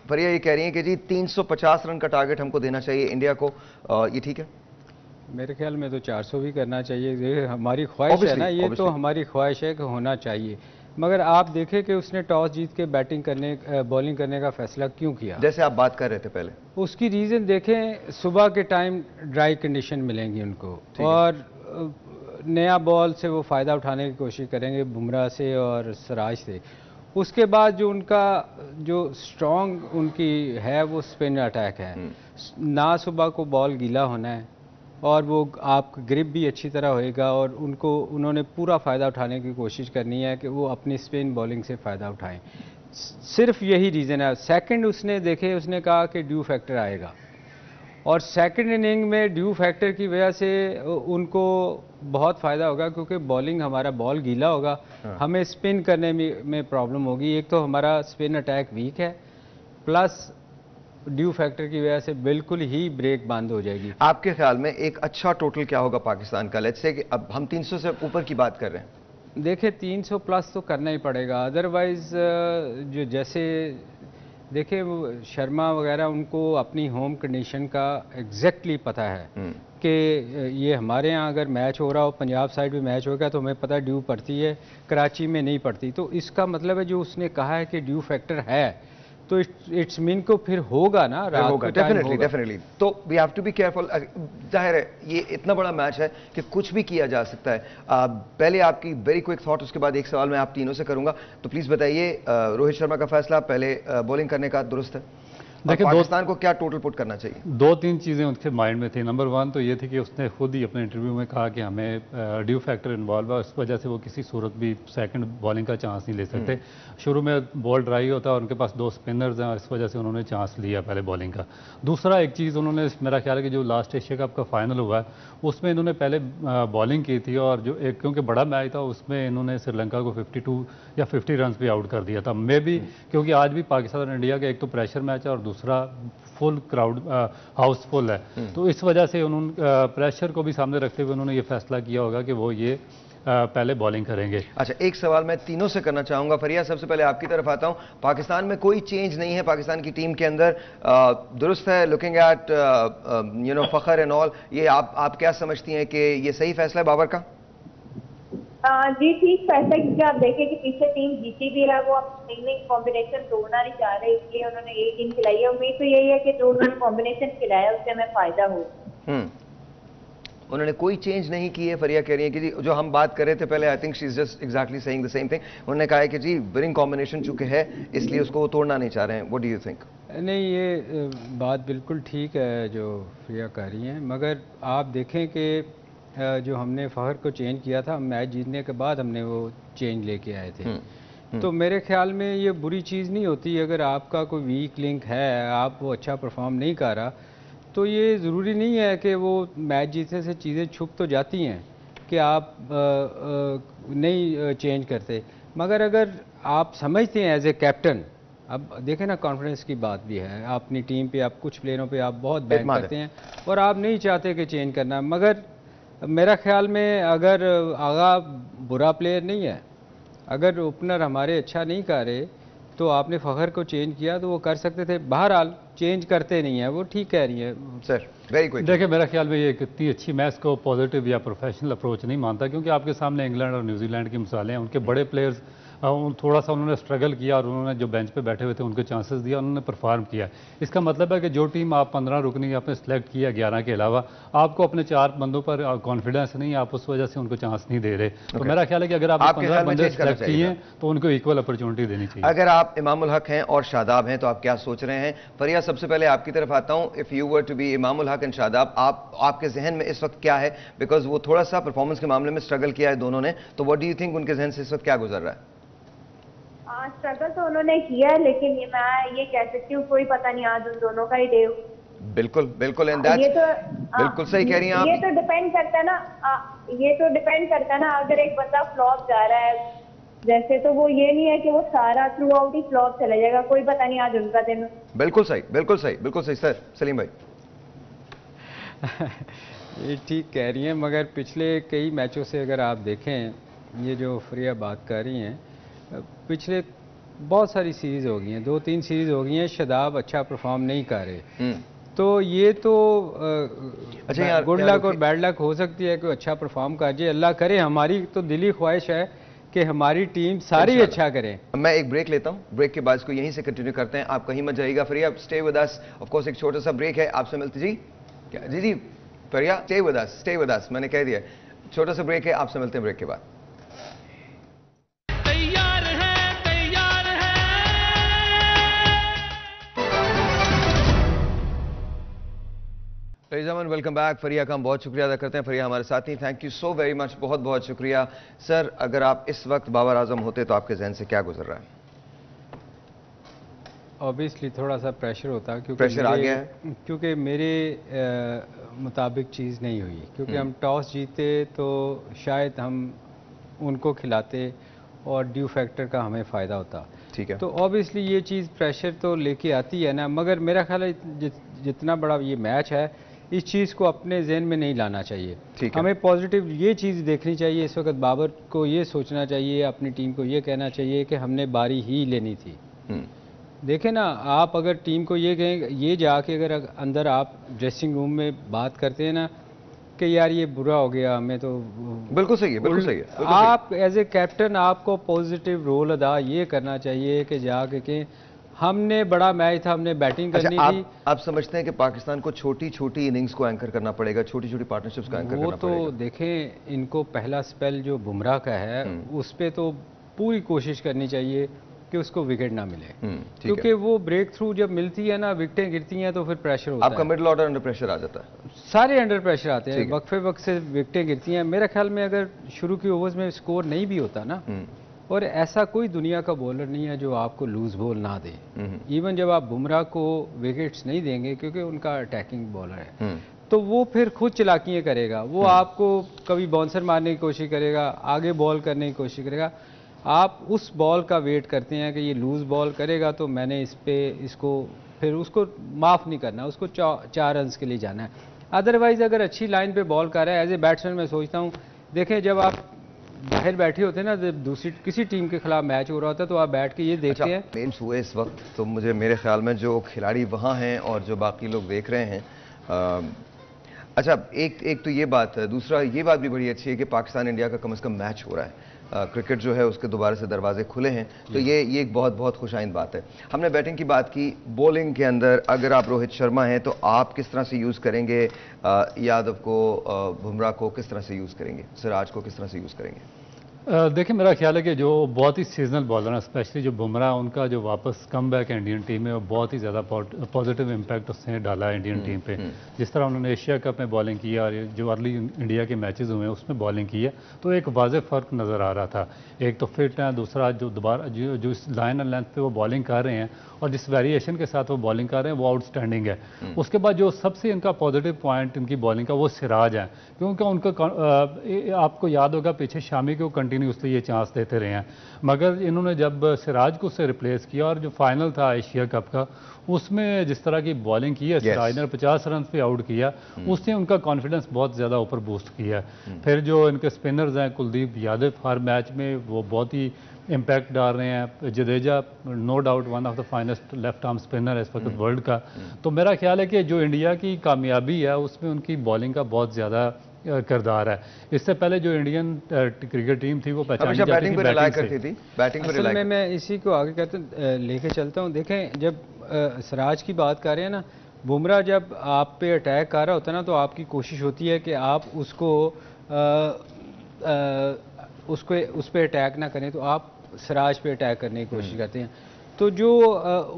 फरिया ये कह रही हैं कि जी 350 रन का टारगेट हमको देना चाहिए इंडिया को, ये ठीक है? मेरे ख्याल में तो 400 भी करना चाहिए, ये हमारी ख्वाहिश है ना, ये तो हमारी ख्वाहिश है कि होना चाहिए। मगर आप देखें कि उसने टॉस जीत के बॉलिंग करने का फैसला क्यों किया, जैसे आप बात कर रहे थे पहले। उसकी रीज़न देखें, सुबह के टाइम ड्राई कंडीशन मिलेंगी उनको और नया बॉल से वो फ़ायदा उठाने की कोशिश करेंगे बुमराह से और सिराज से। उसके बाद जो उनका जो स्ट्रॉन्ग उनकी है वो स्पिन अटैक है ना, सुबह को बॉल गीला होना है और वो आप ग्रिप भी अच्छी तरह होएगा और उन्होंने पूरा फ़ायदा उठाने की कोशिश करनी है कि वो अपनी स्पिन बॉलिंग से फ़ायदा उठाएं। सिर्फ यही रीज़न है। सेकंड उसने कहा कि ड्यू फैक्टर आएगा और सेकंड इनिंग में ड्यू फैक्टर की वजह से उनको बहुत फ़ायदा होगा क्योंकि बॉलिंग हमारा बॉल गीला होगा, हमें स्पिन करने में प्रॉब्लम होगी। एक तो हमारा स्पिन अटैक वीक है, प्लस ड्यू फैक्टर की वजह से बिल्कुल ही ब्रेक बंद हो जाएगी। आपके ख्याल में एक अच्छा टोटल क्या होगा पाकिस्तान का? लेट्स से कि अब हम 300 से ऊपर की बात कर रहे हैं। देखिए 300 प्लस तो करना ही पड़ेगा, अदरवाइज जो जैसे देखिए वो शर्मा वगैरह उनको अपनी होम कंडीशन का एग्जैक्टली पता है कि ये हमारे यहाँ अगर मैच हो रहा हो, पंजाब साइड भी मैच होगा तो हमें पता ड्यू पड़ती है, कराची में नहीं पड़ती। तो इसका मतलब है जो उसने कहा है कि ड्यू फैक्टर है तो इट्स मीन को फिर होगा ना, रात होगा, डेफिनेटली। तो we have to be careful. जाहिर है ये इतना बड़ा मैच है कि कुछ भी किया जा सकता है। पहले आपकी वेरी क्विक थॉट, उसके बाद एक सवाल मैं आप तीनों से करूंगा। तो प्लीज बताइए, रोहित शर्मा का फैसला पहले बॉलिंग करने का दुरुस्त है? देखिए पाकिस्तान को क्या टोटल पुट करना चाहिए? 2-3 चीज़ें उसके माइंड में थी। नंबर 1 तो ये थी कि उसने खुद ही अपने इंटरव्यू में कहा कि हमें ड्यू फैक्टर इन्वॉल्व है, उस वजह से वो किसी सूरत भी सेकंड बॉलिंग का चांस नहीं ले सकते। शुरू में बॉल ड्राई होता है और उनके पास 2 स्पिनर्स हैं और इस वजह से उन्होंने चांस लिया पहले बॉलिंग का। दूसरा एक चीज़ उन्होंने, मेरा ख्याल है कि जो लास्ट एशिया कप का फाइनल हुआ है उसमें इन्होंने पहले बॉलिंग की थी और जो एक क्योंकि बड़ा मैच था उसमें इन्होंने श्रीलंका को 52 या 50 रन भी आउट कर दिया था। मे बी क्योंकि आज भी पाकिस्तान और इंडिया का एक तो प्रेशर मैच है और दूसरा फुल क्राउड हाउसफुल है, तो इस वजह से उन्होंने प्रेशर को भी सामने रखते हुए उन्होंने ये फैसला किया होगा कि वो ये पहले बॉलिंग करेंगे। अच्छा, एक सवाल मैं तीनों से करना चाहूंगा। फरिया, सबसे पहले आपकी तरफ आता हूं। पाकिस्तान में कोई चेंज नहीं है पाकिस्तान की टीम के अंदर, दुरुस्त है? Looking at Fakhar and all, ये आप क्या समझती हैं कि ये सही फैसला है बाबर का? जी ठीक फैसला, क्योंकि आप देखें कि पीछे टीम जीती भी है, वो अब इनिंग कॉम्बिनेशन तोड़ना नहीं चाह रहे, इसलिए उन्होंने एक गेंद खिलाई है। उम्मीद तो यही है कि जो उन्होंने कॉम्बिनेशन खिलाया उससे हमें फायदा हो। उन्होंने कोई चेंज नहीं की है। फरिया कह रही है कि जी जो हम बात कर रहे थे पहले, I think she is just exactly saying the same thing. उन्होंने कहा है कि जी विनिंग कॉम्बिनेशन चूंकि है इसलिए उसको वो तोड़ना नहीं चाह रहे हैं। What do you think? नहीं, ये बात बिल्कुल ठीक है जो फरिया कह रही हैं, मगर आप देखें कि जो हमने फ़खर को चेंज किया था मैच जीतने के बाद, हमने वो चेंज लेके आए थे। तो मेरे ख्याल में ये बुरी चीज़ नहीं होती। अगर आपका कोई वीक लिंक है, आप वो अच्छा परफॉर्म नहीं कर रहा, तो ये ज़रूरी नहीं है कि वो मैच जीतने से चीज़ें छुप तो जाती हैं कि आप नहीं चेंज करते। मगर अगर आप समझते हैं एज ए कैप्टन, अब देखें ना कॉन्फिडेंस की बात भी है, आप अपनी टीम पे, आप कुछ प्लेयरों पे आप बहुत बैंक करते हैं और आप नहीं चाहते कि चेंज करना। मगर मेरा ख्याल में अगर आगा बुरा प्लेयर नहीं है, अगर ओपनर हमारे अच्छा नहीं कर रहे तो आपने फ़खर को चेंज किया तो वो कर सकते थे। बहरहाल चेंज करते नहीं है, वो ठीक कह रही है सर। Very quick. देखिए मेरा ख्याल में ये कितनी अच्छी मैच को पॉजिटिव या प्रोफेशनल अप्रोच नहीं मानता, क्योंकि आपके सामने इंग्लैंड और न्यूजीलैंड की मिसालें हैं। उनके बड़े प्लेयर्स थोड़ा सा उन्होंने स्ट्रगल किया और उन्होंने जो बेंच पे बैठे हुए थे उनको चांसेस दिया, उन्होंने परफॉर्म किया। इसका मतलब है कि जो टीम आप 15 रुकनी आपने सेलेक्ट किया 11 के अलावा, आपको अपने 4 बंदों पर कॉन्फिडेंस नहीं, आप उस वजह से उनको चांस नहीं दे रहे। तो मेरा ख्याल है कि अगर आप 15 बंदे सेलेक्ट किए तो उनको इक्वल अपॉर्चुनिटी देनी चाहिए। अगर आप इमामुल हक हैं और शादाब हैं तो आप क्या सोच रहे हैं? फरिया, सबसे पहले आपकी तरफ आता हूं। If you were to be Imamul Haq and Shadab, आपके जहन में इस वक्त क्या है? बिकॉज वो थोड़ा सा परफॉर्मेंस के मामले में स्ट्रगल किया है दोनों ने, तो व्हाट डू यू थिंक उनके जहन से इस वक्त क्या गुजर रहा है? स्ट्रगल तो उन्होंने किया है, लेकिन मैं ये कह सकती हूँ कोई पता नहीं आज उन दोनों का ही डे। बिल्कुल बिल्कुल, एंड दैट्स बिल्कुल सही कह रही हैं आप। ये तो डिपेंड करता है ना, ये तो डिपेंड करता है ना, अगर एक बंदा फ्लॉप जा रहा है जैसे, तो वो ये नहीं है कि वो सारा थ्रू आउट ही फ्लॉप चला जाएगा। कोई पता नहीं आज उनका दिन। बिल्कुल सही, बिल्कुल सही, बिल्कुल सही सर। सलीम भाई ये ठीक कह रही हैं, मगर पिछले कई मैचों से अगर आप देखें, ये जो फरिया बात कर रही हैं, पिछले बहुत सारी सीरीज हो गई हैं, 2-3 सीरीज हो गई हैं, शादाब अच्छा परफॉर्म नहीं कर रहे। तो ये तो अच्छा गुड लक और बैड लक हो सकती है कि अच्छा परफॉर्म कर जाए, अल्लाह करे। हमारी तो दिली ख्वाहिश है कि हमारी टीम सारी अच्छा करे। मैं एक ब्रेक लेता हूं, ब्रेक के बाद इसको यहीं से कंटिन्यू करते हैं। आप कहीं मत जाइएगा। Fariya stay with us. Of course एक छोटा सा ब्रेक है, आपसे मिलते जी जी फरिया स्टे विद अस, मैंने कह दिया छोटा सा ब्रेक है, आपसे मिलते हैं ब्रेक के बाद। Welcome back. फरिया का हम बहुत शुक्रिया अदा करते हैं, फरिया हमारे साथ ही। Thank you so very much, बहुत बहुत शुक्रिया। सर, अगर आप इस वक्त बाबर आजम होते तो आपके जहन से क्या गुजर रहा है? ऑब्वियसली थोड़ा सा प्रेशर होता, क्योंकि प्रेशर आ गया है, क्योंकि मेरे मुताबिक चीज़ नहीं हुई, क्योंकि हम टॉस जीते तो शायद हम उनको खिलाते और ड्यू फैक्टर का हमें फ़ायदा होता। ठीक है, तो ऑब्वियसली ये चीज़ प्रेशर तो लेके आती है ना, मगर मेरा ख्याल है जितना बड़ा ये मैच है, इस चीज़ को अपने जहन में नहीं लाना चाहिए। हमें पॉजिटिव ये चीज़ देखनी चाहिए। इस वक्त बाबर को ये सोचना चाहिए, अपनी टीम को ये कहना चाहिए कि हमने बारी ही लेनी थी। देखें ना, आप अगर टीम को ये कहें, ये जाके अगर अंदर आप ड्रेसिंग रूम में बात करते हैं ना कि यार ये बुरा हो गया, हमें तो बिल्कुल सही है, बिल्कुल सही है। आप एज ए कैप्टन आपको पॉजिटिव रोल अदा ये करना चाहिए कि जाके कि हमने बड़ा मैच था, हमने बैटिंग करनी थी। आप समझते हैं कि पाकिस्तान को छोटी छोटी इनिंग्स को एंकर करना पड़ेगा, छोटी छोटी पार्टनरशिप्स को एंकर करना पड़ेगा? वो तो देखें, इनको पहला स्पेल जो बुमराह का है उस पर तो पूरी कोशिश करनी चाहिए कि उसको विकेट ना मिले, क्योंकि वो ब्रेक थ्रू जब मिलती है ना, विकेटें गिरती हैं तो फिर प्रेशर होता है। आपका मिडिल ऑर्डर अंडर प्रेशर आ जाता है, सारे अंडर प्रेशर आते हैं, वक्फे वक्त से विकेटें गिरती हैं। मेरे ख्याल में अगर शुरू की ओवर्स में स्कोर नहीं भी होता ना, और ऐसा कोई दुनिया का बॉलर नहीं है जो आपको लूज बॉल ना दे। इवन जब आप बुमराह को विकेट्स नहीं देंगे, क्योंकि उनका अटैकिंग बॉलर है, तो वो फिर खुद चलाकियाँ करेगा। वो आपको कभी बाउंसर मारने की कोशिश करेगा, आगे बॉल करने की कोशिश करेगा। आप उस बॉल का वेट करते हैं कि ये लूज बॉल करेगा तो मैंने इसको फिर उसको माफ़ नहीं करना, उसको 4 रन के लिए जाना है। अदरवाइज़ अगर अच्छी लाइन पे बॉल कर रहा है, एज ए बैट्समैन मैं सोचता हूँ, देखें जब आप बाहर बैठे होते हैं ना, जब दूसरी किसी टीम के खिलाफ मैच हो रहा होता है, तो आप बैठ के ये देखते हैं मेंस हुए इस वक्त, तो मुझे मेरे ख्याल में जो खिलाड़ी वहाँ हैं और जो बाकी लोग देख रहे हैं, अच्छा एक तो ये बात है, दूसरा ये बात भी बड़ी अच्छी है कि पाकिस्तान इंडिया का कम से कम मैच हो रहा है, क्रिकेट जो है उसके दोबारा से दरवाजे खुले हैं, तो ये एक बहुत बहुत खुशाइंद बात है। हमने बैटिंग की बात की, बॉलिंग के अंदर अगर आप रोहित शर्मा हैं तो आप किस तरह से यूज़ करेंगे यादव को, बुमराह को किस तरह से यूज़ करेंगे, सिराज को किस तरह से यूज़ करेंगे? देखिए, मेरा ख्याल है कि जो बहुत ही सीजनल बॉलर हैं, स्पेशली जो बुमराह, उनका जो वापस कम बैक है इंडियन टीम में, वो बहुत ही ज़्यादा पॉजिटिव इम्पैक्ट उसने डाला है इंडियन टीम पे। जिस तरह उन्होंने एशिया कप में बॉलिंग की और जो अर्ली इंडिया के मैचेस हुए हैं उसमें बॉलिंग की है, तो एक वाज़ेह फ़र्क नज़र आ रहा था। एक तो फिट है, दूसरा जो दोबारा जो इस लाइन एंड लेंथ पे वो बॉलिंग कर रहे हैं और जिस वेरिएशन के साथ वो बॉलिंग कर रहे हैं वो आउटस्टैंडिंग है। उसके बाद जो सबसे इनका पॉजिटिव पॉइंट इनकी बॉलिंग का वो सिराज है, क्योंकि उनका आपको याद होगा पीछे शामी को कंटिन्यूसली ये चांस देते रहे हैं, मगर इन्होंने जब सिराज को उससे रिप्लेस किया और जो फाइनल था एशिया कप का, उसमें जिस तरह की बॉलिंग की है, सिराज ने 50 रन पे आउट किया, उसने उनका कॉन्फिडेंस बहुत ज़्यादा ऊपर बूस्ट किया। फिर जो इनके स्पिनर्स हैं, कुलदीप यादव हर मैच में वो बहुत ही इम्पैक्ट डाल रहे हैं। Jadeja no doubt one of the finest left arm spinner है इस वक्त वर्ल्ड का। तो मेरा ख्याल है कि जो इंडिया की कामयाबी है उसमें उनकी बॉलिंग का बहुत ज़्यादा किरदार है। इससे पहले जो इंडियन क्रिकेट टीम थी वो पहचानी जाती थी बैटिंग पर असल में मैं इसी को आगे लेके चलता हूँ। देखें, जब सिराज की बात कर रहे हैं ना, बुमराह जब आप पे अटैक कर रहा होता है ना, तो आपकी कोशिश होती है कि आप उस पर अटैक ना करें, तो आप सिराज पे अटैक करने की कोशिश करते हैं, तो जो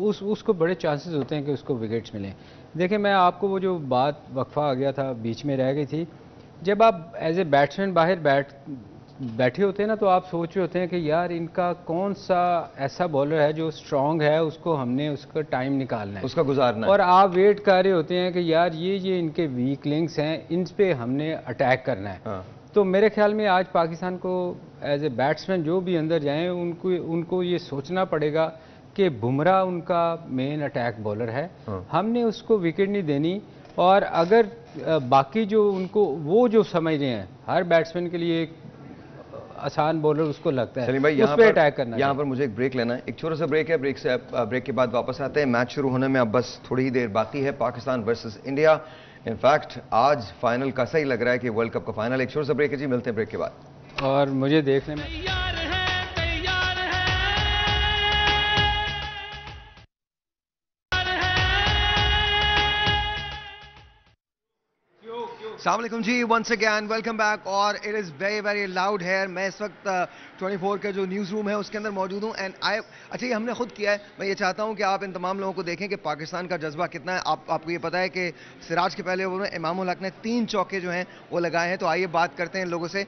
उसको बड़े चांसेस होते हैं कि उसको विकेट्स मिलें। देखें, मैं आपको वो जो बात वक्फा आ गया था, बीच में रह गई थी, जब आप एज ए बैट्समैन बाहर बैठे होते हैं ना, तो आप सोच रहे होते हैं कि यार इनका कौन सा ऐसा बॉलर है जो स्ट्रांग है, उसको हमने उसका टाइम निकालना है, उसका गुजारना है, और आप वेट कर रहे होते हैं कि यार ये इनके वीक लिंक्स हैं, इन पे हमने अटैक करना है। हाँ। तो मेरे ख्याल में आज पाकिस्तान को एज ए बैट्समैन जो भी अंदर जाएं, उनको ये सोचना पड़ेगा कि बुमराह उनका मेन अटैक बॉलर है। हाँ। हमने उसको विकेट नहीं देनी, और अगर बाकी जो उनको वो जो समझ रहे हैं, हर बैट्समैन के लिए आसान बॉलर उसको लगता है, सलीम भाई उस पे अटैक करना। यहाँ पर मुझे एक ब्रेक लेना है, एक छोटा सा ब्रेक है, ब्रेक के बाद वापस आते हैं। मैच शुरू होने में अब बस थोड़ी ही देर बाकी है, पाकिस्तान वर्सेस इंडिया। इनफैक्ट आज फाइनल का सही लग रहा है कि वर्ल्ड कप का फाइनल। एक छोटा सा ब्रेक है जी, मिलते हैं ब्रेक के बाद। और मुझे देखने में तैयार है, तैयार है। अस्सलाम वालेकुम जी, वंस अगेन वेलकम बैक। और it is very very loud है। मैं इस वक्त 24 का जो न्यूज़ रूम है उसके अंदर मौजूद हूँ एंड अच्छा ये हमने खुद किया है। मैं ये चाहता हूँ कि आप इन तमाम लोगों को देखें कि पाकिस्तान का जज्बा कितना है। आपको ये पता है कि सिराज के पहले ओवर में इमामुल हक ने 3 चौके जो हैं वो लगाए हैं। तो आइए बात करते हैं इन लोगों से।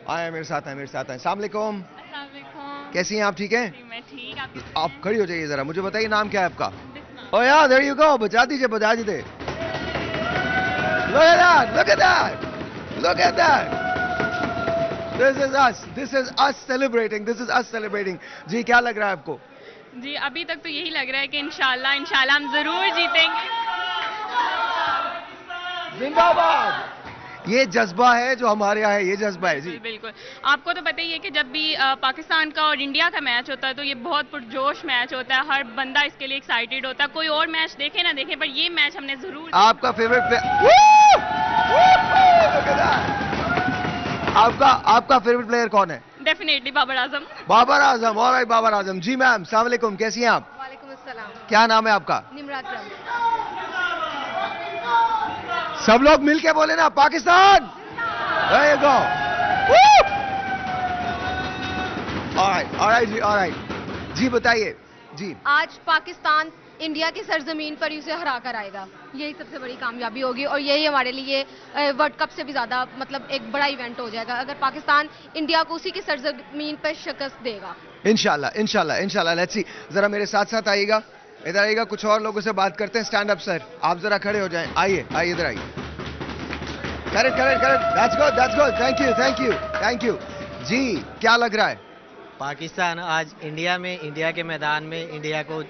आए मेरे साथ हैं, अस्सलाम वालेकुम। कैसी हैं आप? ठीक हैं? मैं ठीक। आप खड़ी हो जाइए ज़रा, मुझे बताइए नाम क्या है आपका? ओ यार, देयर यू गो, बजा दीजिए। Look at that! Look at that! Look at that! This is us. This is us celebrating. This is us celebrating. जी क्या लग रहा है आपको? जी अभी तक तो यही लग रहा है कि इंशाल्लाह हम जरूर जीतेंगे। जिंदाबाद! ये जज्बा है जो हमारे यहाँ है, ये जज्बा है जी। बिल्कुल। आपको तो पता ही है कि जब भी पाकिस्तान का और इंडिया का मैच होता है तो ये बहुत पुरजोश मैच होता है, हर बंदा इसके लिए एक्साइटेड होता है। कोई और मैच देखे ना देखे, पर ये मैच हमने जरूर। आपका फेवरेट आपका फेवरेट प्लेयर कौन है? डेफिनेटली बाबर आजम। बाबर आजम। ऑलराइट, बाबर आजम जी। मैम अस्सलाम वालेकुम, कैसी हैं आप? वालेकुम अस्सलाम। क्या नाम है आपका? निमरात राम। सब लोग मिलके बोले ना, Pakistan. There you go. Alright ji, alright जी, बताइए जी। आज पाकिस्तान इंडिया की सरजमीन पर उसे हरा कर आएगा, यही सबसे बड़ी कामयाबी होगी और यही हमारे लिए वर्ल्ड कप से भी ज्यादा मतलब एक बड़ा इवेंट हो जाएगा अगर पाकिस्तान इंडिया को उसी की सरजमीन पर शिकस्त देगा। इंशाल्लाह। Let's see. जरा मेरे साथ साथ आइएगा, इधर आइएगा, कुछ और लोगों से बात करते हैं। स्टैंड अप सर, आप जरा खड़े हो जाएं। आइए इधर आइए। Correct. That's good. Thank you जी। क्या लग रहा है? पाकिस्तान आज इंडिया के मैदान में इंडिया को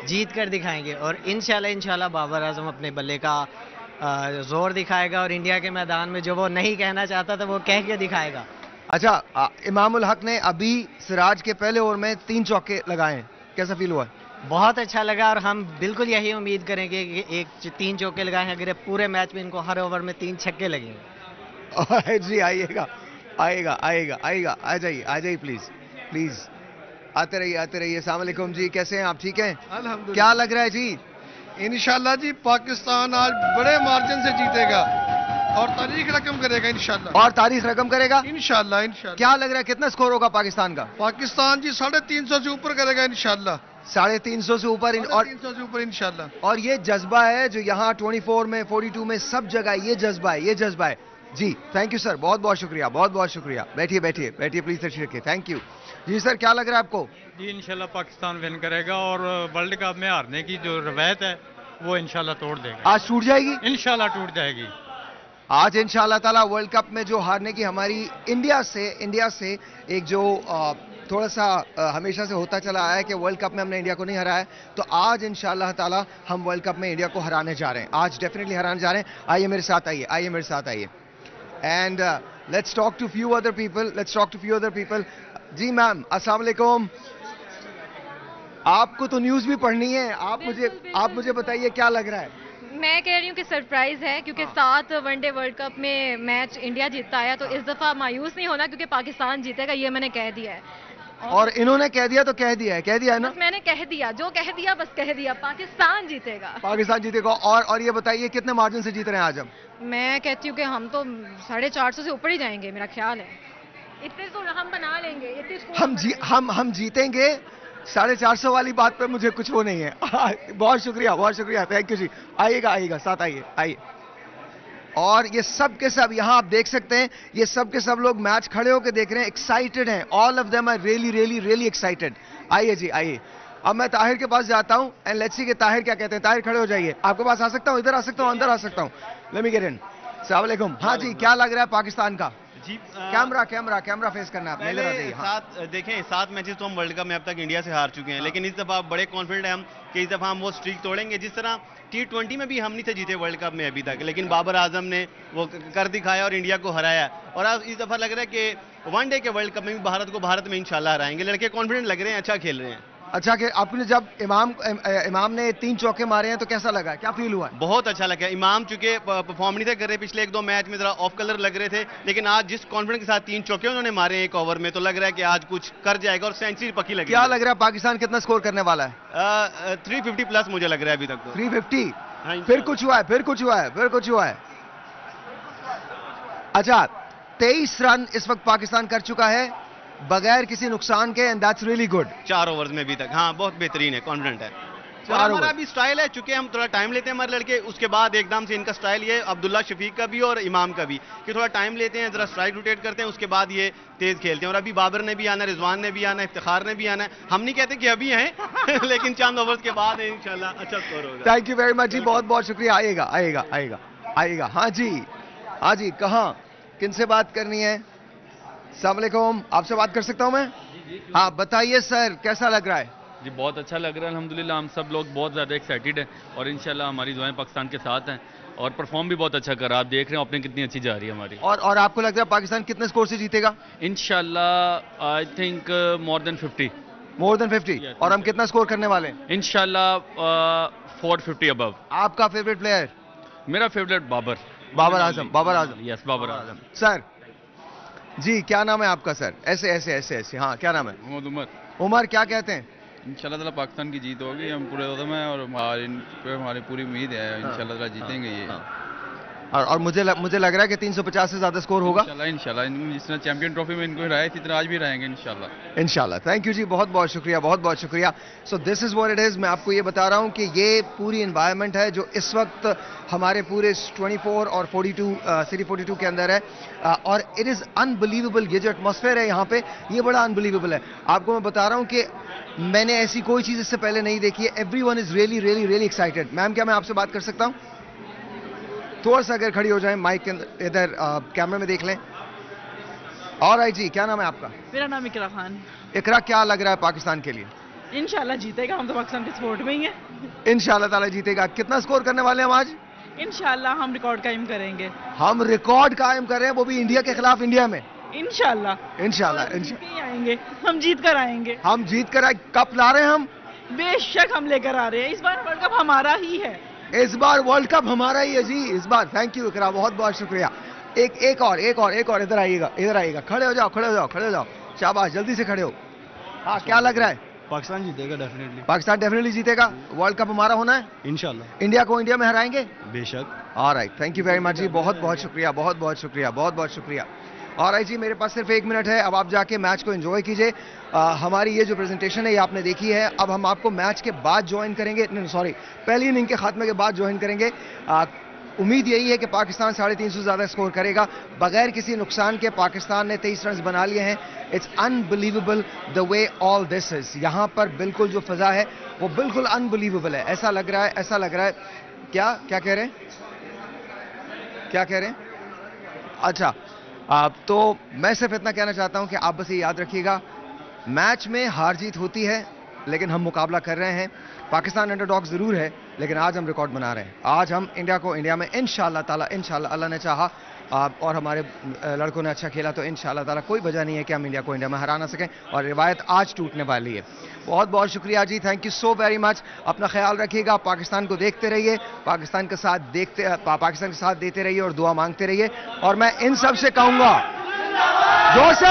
जीत कर दिखाएंगे और इंशाल्लाह बाबर आजम अपने बल्ले का जोर दिखाएगा और इंडिया के मैदान में जो वो नहीं कहना चाहता था वो कह के दिखाएगा। अच्छा, इमामुल हक ने अभी सिराज के पहले ओवर में 3 चौके लगाए हैं, कैसा फील हुआ? बहुत अच्छा लगा और हम बिल्कुल यही उम्मीद करेंगे कि 3 चौके लगाए हैं, अगर पूरे मैच में इनको हर ओवर में 3 छक्के लगेंगे। जी आइएगा, आ जाइए प्लीज आते रहिए। अस्सलाम वालेकुम जी, कैसे हैं आप? ठीक हैं? अल्हम्दुलिल्लाह। क्या लग रहा है जी? इंशाल्लाह जी पाकिस्तान आज बड़े मार्जिन से जीतेगा और तारीख रकम करेगा इंशाल्लाह। क्या लग रहा है कितना स्कोर होगा पाकिस्तान का? पाकिस्तान जी 350 से ऊपर करेगा इंशाल्लाह। 350 से ऊपर इंशाल्लाह। और ये जज्बा है जो यहाँ 24 में 42 में सब जगह ये जज्बा है जी। थैंक यू सर, बहुत शुक्रिया। बैठिए प्लीज रखिए। Thank you ji. सर क्या लग रहा है आपको? जी इंशाल्लाह पाकिस्तान विन करेगा और वर्ल्ड कप में हारने की जो रवायत है वो इंशाल्लाह तोड़ देगा। आज टूट जाएगी? इंशाल्लाह टूट जाएगी। आज इंशाल्लाह ताला वर्ल्ड कप में जो हारने की हमारी इंडिया से एक जो थोड़ा सा हमेशा से होता चला आया है कि वर्ल्ड कप में हमने इंडिया को नहीं हराया, तो आज इंशाल्लाह ताला हम वर्ल्ड कप में इंडिया को हराने जा रहे हैं। आज डेफिनेटली हराने जा रहे हैं। आइए मेरे साथ आइए and let's talk to few other people. जी मैम अस्सलाम वालेकुम। आपको तो न्यूज़ भी पढ़नी है, आप मुझे बताइए क्या लग रहा है? मैं कह रही हूँ कि सरप्राइज है क्योंकि 7 वनडे वर्ल्ड कप में मैच इंडिया जीतता है तो इस दफा मायूस नहीं होना क्योंकि पाकिस्तान जीतेगा, ये मैंने कह दिया है। और इन्होंने कह दिया तो कह दिया है ना? मैंने कह दिया पाकिस्तान जीतेगा। और ये बताइए कितने मार्जिन से जीत रहे हैं आज हम? मैं कहती हूँ कि हम तो 450 से ऊपर ही जाएंगे, मेरा ख्याल है। इतने तो हम बना लेंगे। हम जीतेंगे। 450 वाली बात पे मुझे कुछ वो नहीं है। बहुत शुक्रिया। थैंक यू जी। आइएगा साथ आइए। और ये सब के सब यहाँ आप देख सकते हैं, ये सब के सब लोग मैच खड़े होकर देख रहे हैं, एक्साइटेड हैं। All of them are really excited. आइए। अब मैं ताहिर के पास जाता हूँ एंड लेट्स सी कि ताहिर क्या कहते हैं। ताहिर खड़े हो जाइए। आपके पास आ सकता हूँ? इधर आ सकता हूँ, अंदर आ सकता हूँ? Let me get in. अस्सलाम वालेकुम। हाँ जी, क्या लग रहा है पाकिस्तान का? जी कैमरा फेस करना है पहले देखें 7 मैचेस तो हम वर्ल्ड कप में अब तक इंडिया से हार चुके हैं, लेकिन इस दफा बड़े कॉन्फिडेंट हैं हम कि इस दफा हम वो स्ट्रीक तोड़ेंगे। जिस तरह T20 में भी हम नहीं थे जीते वर्ल्ड कप में अभी तक, लेकिन बाबर आजम ने वो कर दिखाया और इंडिया को हराया। और आज इस दफा लग रहा है कि वनडे के वर्ल्ड कप में भी भारत में इंशाल्लाह हराएंगे। लड़के कॉन्फिडेंट लग रहे हैं, अच्छा खेल रहे हैं। अच्छा कि आपने जब इमाम ने 3 चौके मारे हैं तो कैसा लगा, क्या फील हुआ? बहुत अच्छा लगा। इमाम चूंकि परफॉर्म नहीं थे कर रहे, पिछले 1-2 मैच में जरा ऑफ कलर लग रहे थे, लेकिन आज जिस कॉन्फिडेंस के साथ 3 चौके उन्होंने मारे हैं 1 ओवर में, तो लग रहा है कि आज कुछ कर जाएगा और सेंचुरी पक्की लगी। क्या लग रहा है पाकिस्तान कितना स्कोर करने वाला है? 350 प्लस मुझे लग रहा है अभी तक तो। 350? फिर कुछ हुआ है। अच्छा, 23 रन इस वक्त पाकिस्तान कर चुका है बगैर किसी नुकसान के, and that's really good. 4 overs में अभी तक, हाँ बहुत बेहतरीन है, कॉन्फिडेंट है। और हमारा भी स्टाइल है, चूंकि हम थोड़ा टाइम लेते हैं हमारे लड़के, उसके बाद एकदम से इनका स्टाइल ये अब्दुल्ला शफीक का भी और इमाम का भी, कि थोड़ा टाइम लेते हैं, जरा स्ट्राइक रोटेट करते हैं, उसके बाद ये तेज खेलते हैं। और अभी बाबर ने भी आना, रिजवान ने भी आना, इफ्तिखार ने भी आना है। हम नहीं कहते कि अभी हैं लेकिन चंद ओवर्स के बाद इंशाल्लाह अच्छा स्कोर होगा। थैंक यू वेरी मच जी, बहुत बहुत शुक्रिया। आएगा। हाँ जी, कहाँ किन से बात करनी है? अस्सलाम वालेकुम, आपसे बात कर सकता हूं मैं? हाँ बताइए सर, कैसा लग रहा है? जी बहुत अच्छा लग रहा है अल्हम्दुलिल्लाह। हम सब लोग बहुत ज़्यादा एक्साइटेड हैं और इंशाल्लाह हमारी दुआएं पाकिस्तान के साथ हैं और परफॉर्म भी बहुत अच्छा कर रहा है। आप देख रहे हैं ओपनिंग कितनी अच्छी जा रही है हमारी। और आपको लगता है पाकिस्तान कितने स्कोर से जीतेगा? इंशाल्लाह I think more than 50। More than 50? और हम कितना स्कोर करने वाले हैं? इंशाल्लाह 450 अबव। आपका फेवरेट प्लेयर? मेरा favourite Babar Azam. Yes, Babar Azam. Sir जी, क्या नाम है आपका सर? ऐसे हाँ, क्या नाम है? मोहम्मद उमर, क्या कहते हैं? इंशाल्लाह ताला पाकिस्तान की जीत होगी, हम पूरे उद्दम हैं और हमारी पूरी उम्मीद है इंशाल्लाह ताला जीतेंगे ये। और मुझे लग रहा है कि 350 से ज्यादा स्कोर होगा इंशाल्लाह। जिस तरह चैंपियन ट्रॉफी में इनको हराया इसी तरह आज भी रहेंगे इंशाल्लाह। थैंक यू जी, बहुत बहुत शुक्रिया। So this is what it is. मैं आपको ये बता रहा हूँ कि ये पूरी एनवायरनमेंट है जो इस वक्त हमारे पूरे 24 और 42 सिटी 42 के अंदर है, और इट इज अनबिलीवेबल। ये जो एटमॉस्फेयर है यहाँ पे, ये बड़ा अनबिलीवेबल है। आपको मैं बता रहा हूँ कि मैंने ऐसी कोई चीज इससे पहले नहीं देखी है। Everyone is really excited. Ma'am, क्या मैं आपसे बात कर सकता हूँ? थोड़ा सा अगर खड़ी हो जाए, माइक के इधर कैमरे में देख लें। ऑलराइट जी, क्या नाम है आपका? मेरा नाम इकरा खान। इकरा, क्या लग रहा है पाकिस्तान के लिए? इंशाल्लाह जीतेगा, हम तो पाकिस्तान के सपोर्ट में ही हैं। इंशाल्लाह ताला जीतेगा। कितना स्कोर करने वाले हैं हम आज? इंशाल्लाह हम रिकॉर्ड कायम करेंगे। हम रिकॉर्ड कायम कर रहे हैं, वो भी इंडिया के खिलाफ, इंडिया में। इंशाल्लाह आएंगे, हम जीत कर आएंगे। हम जीत कर आए। कप ला रहे हैं हम? बेशक हम लेकर आ रहे हैं। इस बार वर्ल्ड कप हमारा ही है। इस बार वर्ल्ड कप हमारा ही है जी, इस बार। थैंक यू इकरा, बहुत बहुत शुक्रिया। एक और इधर आइएगा। खड़े हो जाओ। शाबाश, जल्दी से खड़े हो। हाँ, क्या लग रहा है? पाकिस्तान जीतेगा डेफिनेटली। पाकिस्तान डेफिनेटली जीतेगा। वर्ल्ड कप हमारा होना है इंशाल्लाह। इंडिया को इंडिया में हराएंगे बेशक। Alright, thank you very much जी, बहुत बहुत शुक्रिया। ऑलराइट जी, मेरे पास सिर्फ 1 मिनट है। अब आप जाके मैच को एंजॉय कीजिए। हमारी ये जो प्रेजेंटेशन है ये आपने देखी है। अब हम आपको मैच के बाद ज्वाइन करेंगे, पहली इनिंग के खात्मे के बाद ज्वाइन करेंगे। उम्मीद यही है कि पाकिस्तान 350 से ज्यादा स्कोर करेगा। बगैर किसी नुकसान के पाकिस्तान ने 23 रन बना लिए हैं। It's unbelievable the way all this is. यहाँ पर बिल्कुल जो फिजा है वो बिल्कुल अनबिलीवेबल है। ऐसा लग रहा है। क्या कह रहे हैं? अच्छा, तो मैं सिर्फ इतना कहना चाहता हूं कि आप बस ये याद रखिएगा, मैच में हार जीत होती है, लेकिन हम मुकाबला कर रहे हैं। पाकिस्तान अंडरडॉग जरूर है, लेकिन आज हम रिकॉर्ड बना रहे हैं। आज हम इंडिया को इंडिया में इंशाल्लाह ताला, अल्लाह ने चाहा और हमारे लड़कों ने अच्छा खेला तो इंशाल्लाह ताला कोई वजह नहीं है कि हम इंडिया को इंडिया में हरा ना सकें, और रिवायत आज टूटने वाली है। बहुत बहुत शुक्रिया जी, thank you so very much. अपना ख्याल रखिएगा, पाकिस्तान को देखते रहिए, पाकिस्तान के साथ देते रहिए और दुआ मांगते रहिए। और मैं इन सब से कहूंगा, जोर से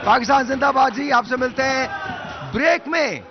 पाकिस्तान जिंदाबाद जी। आपसे मिलते हैं ब्रेक में।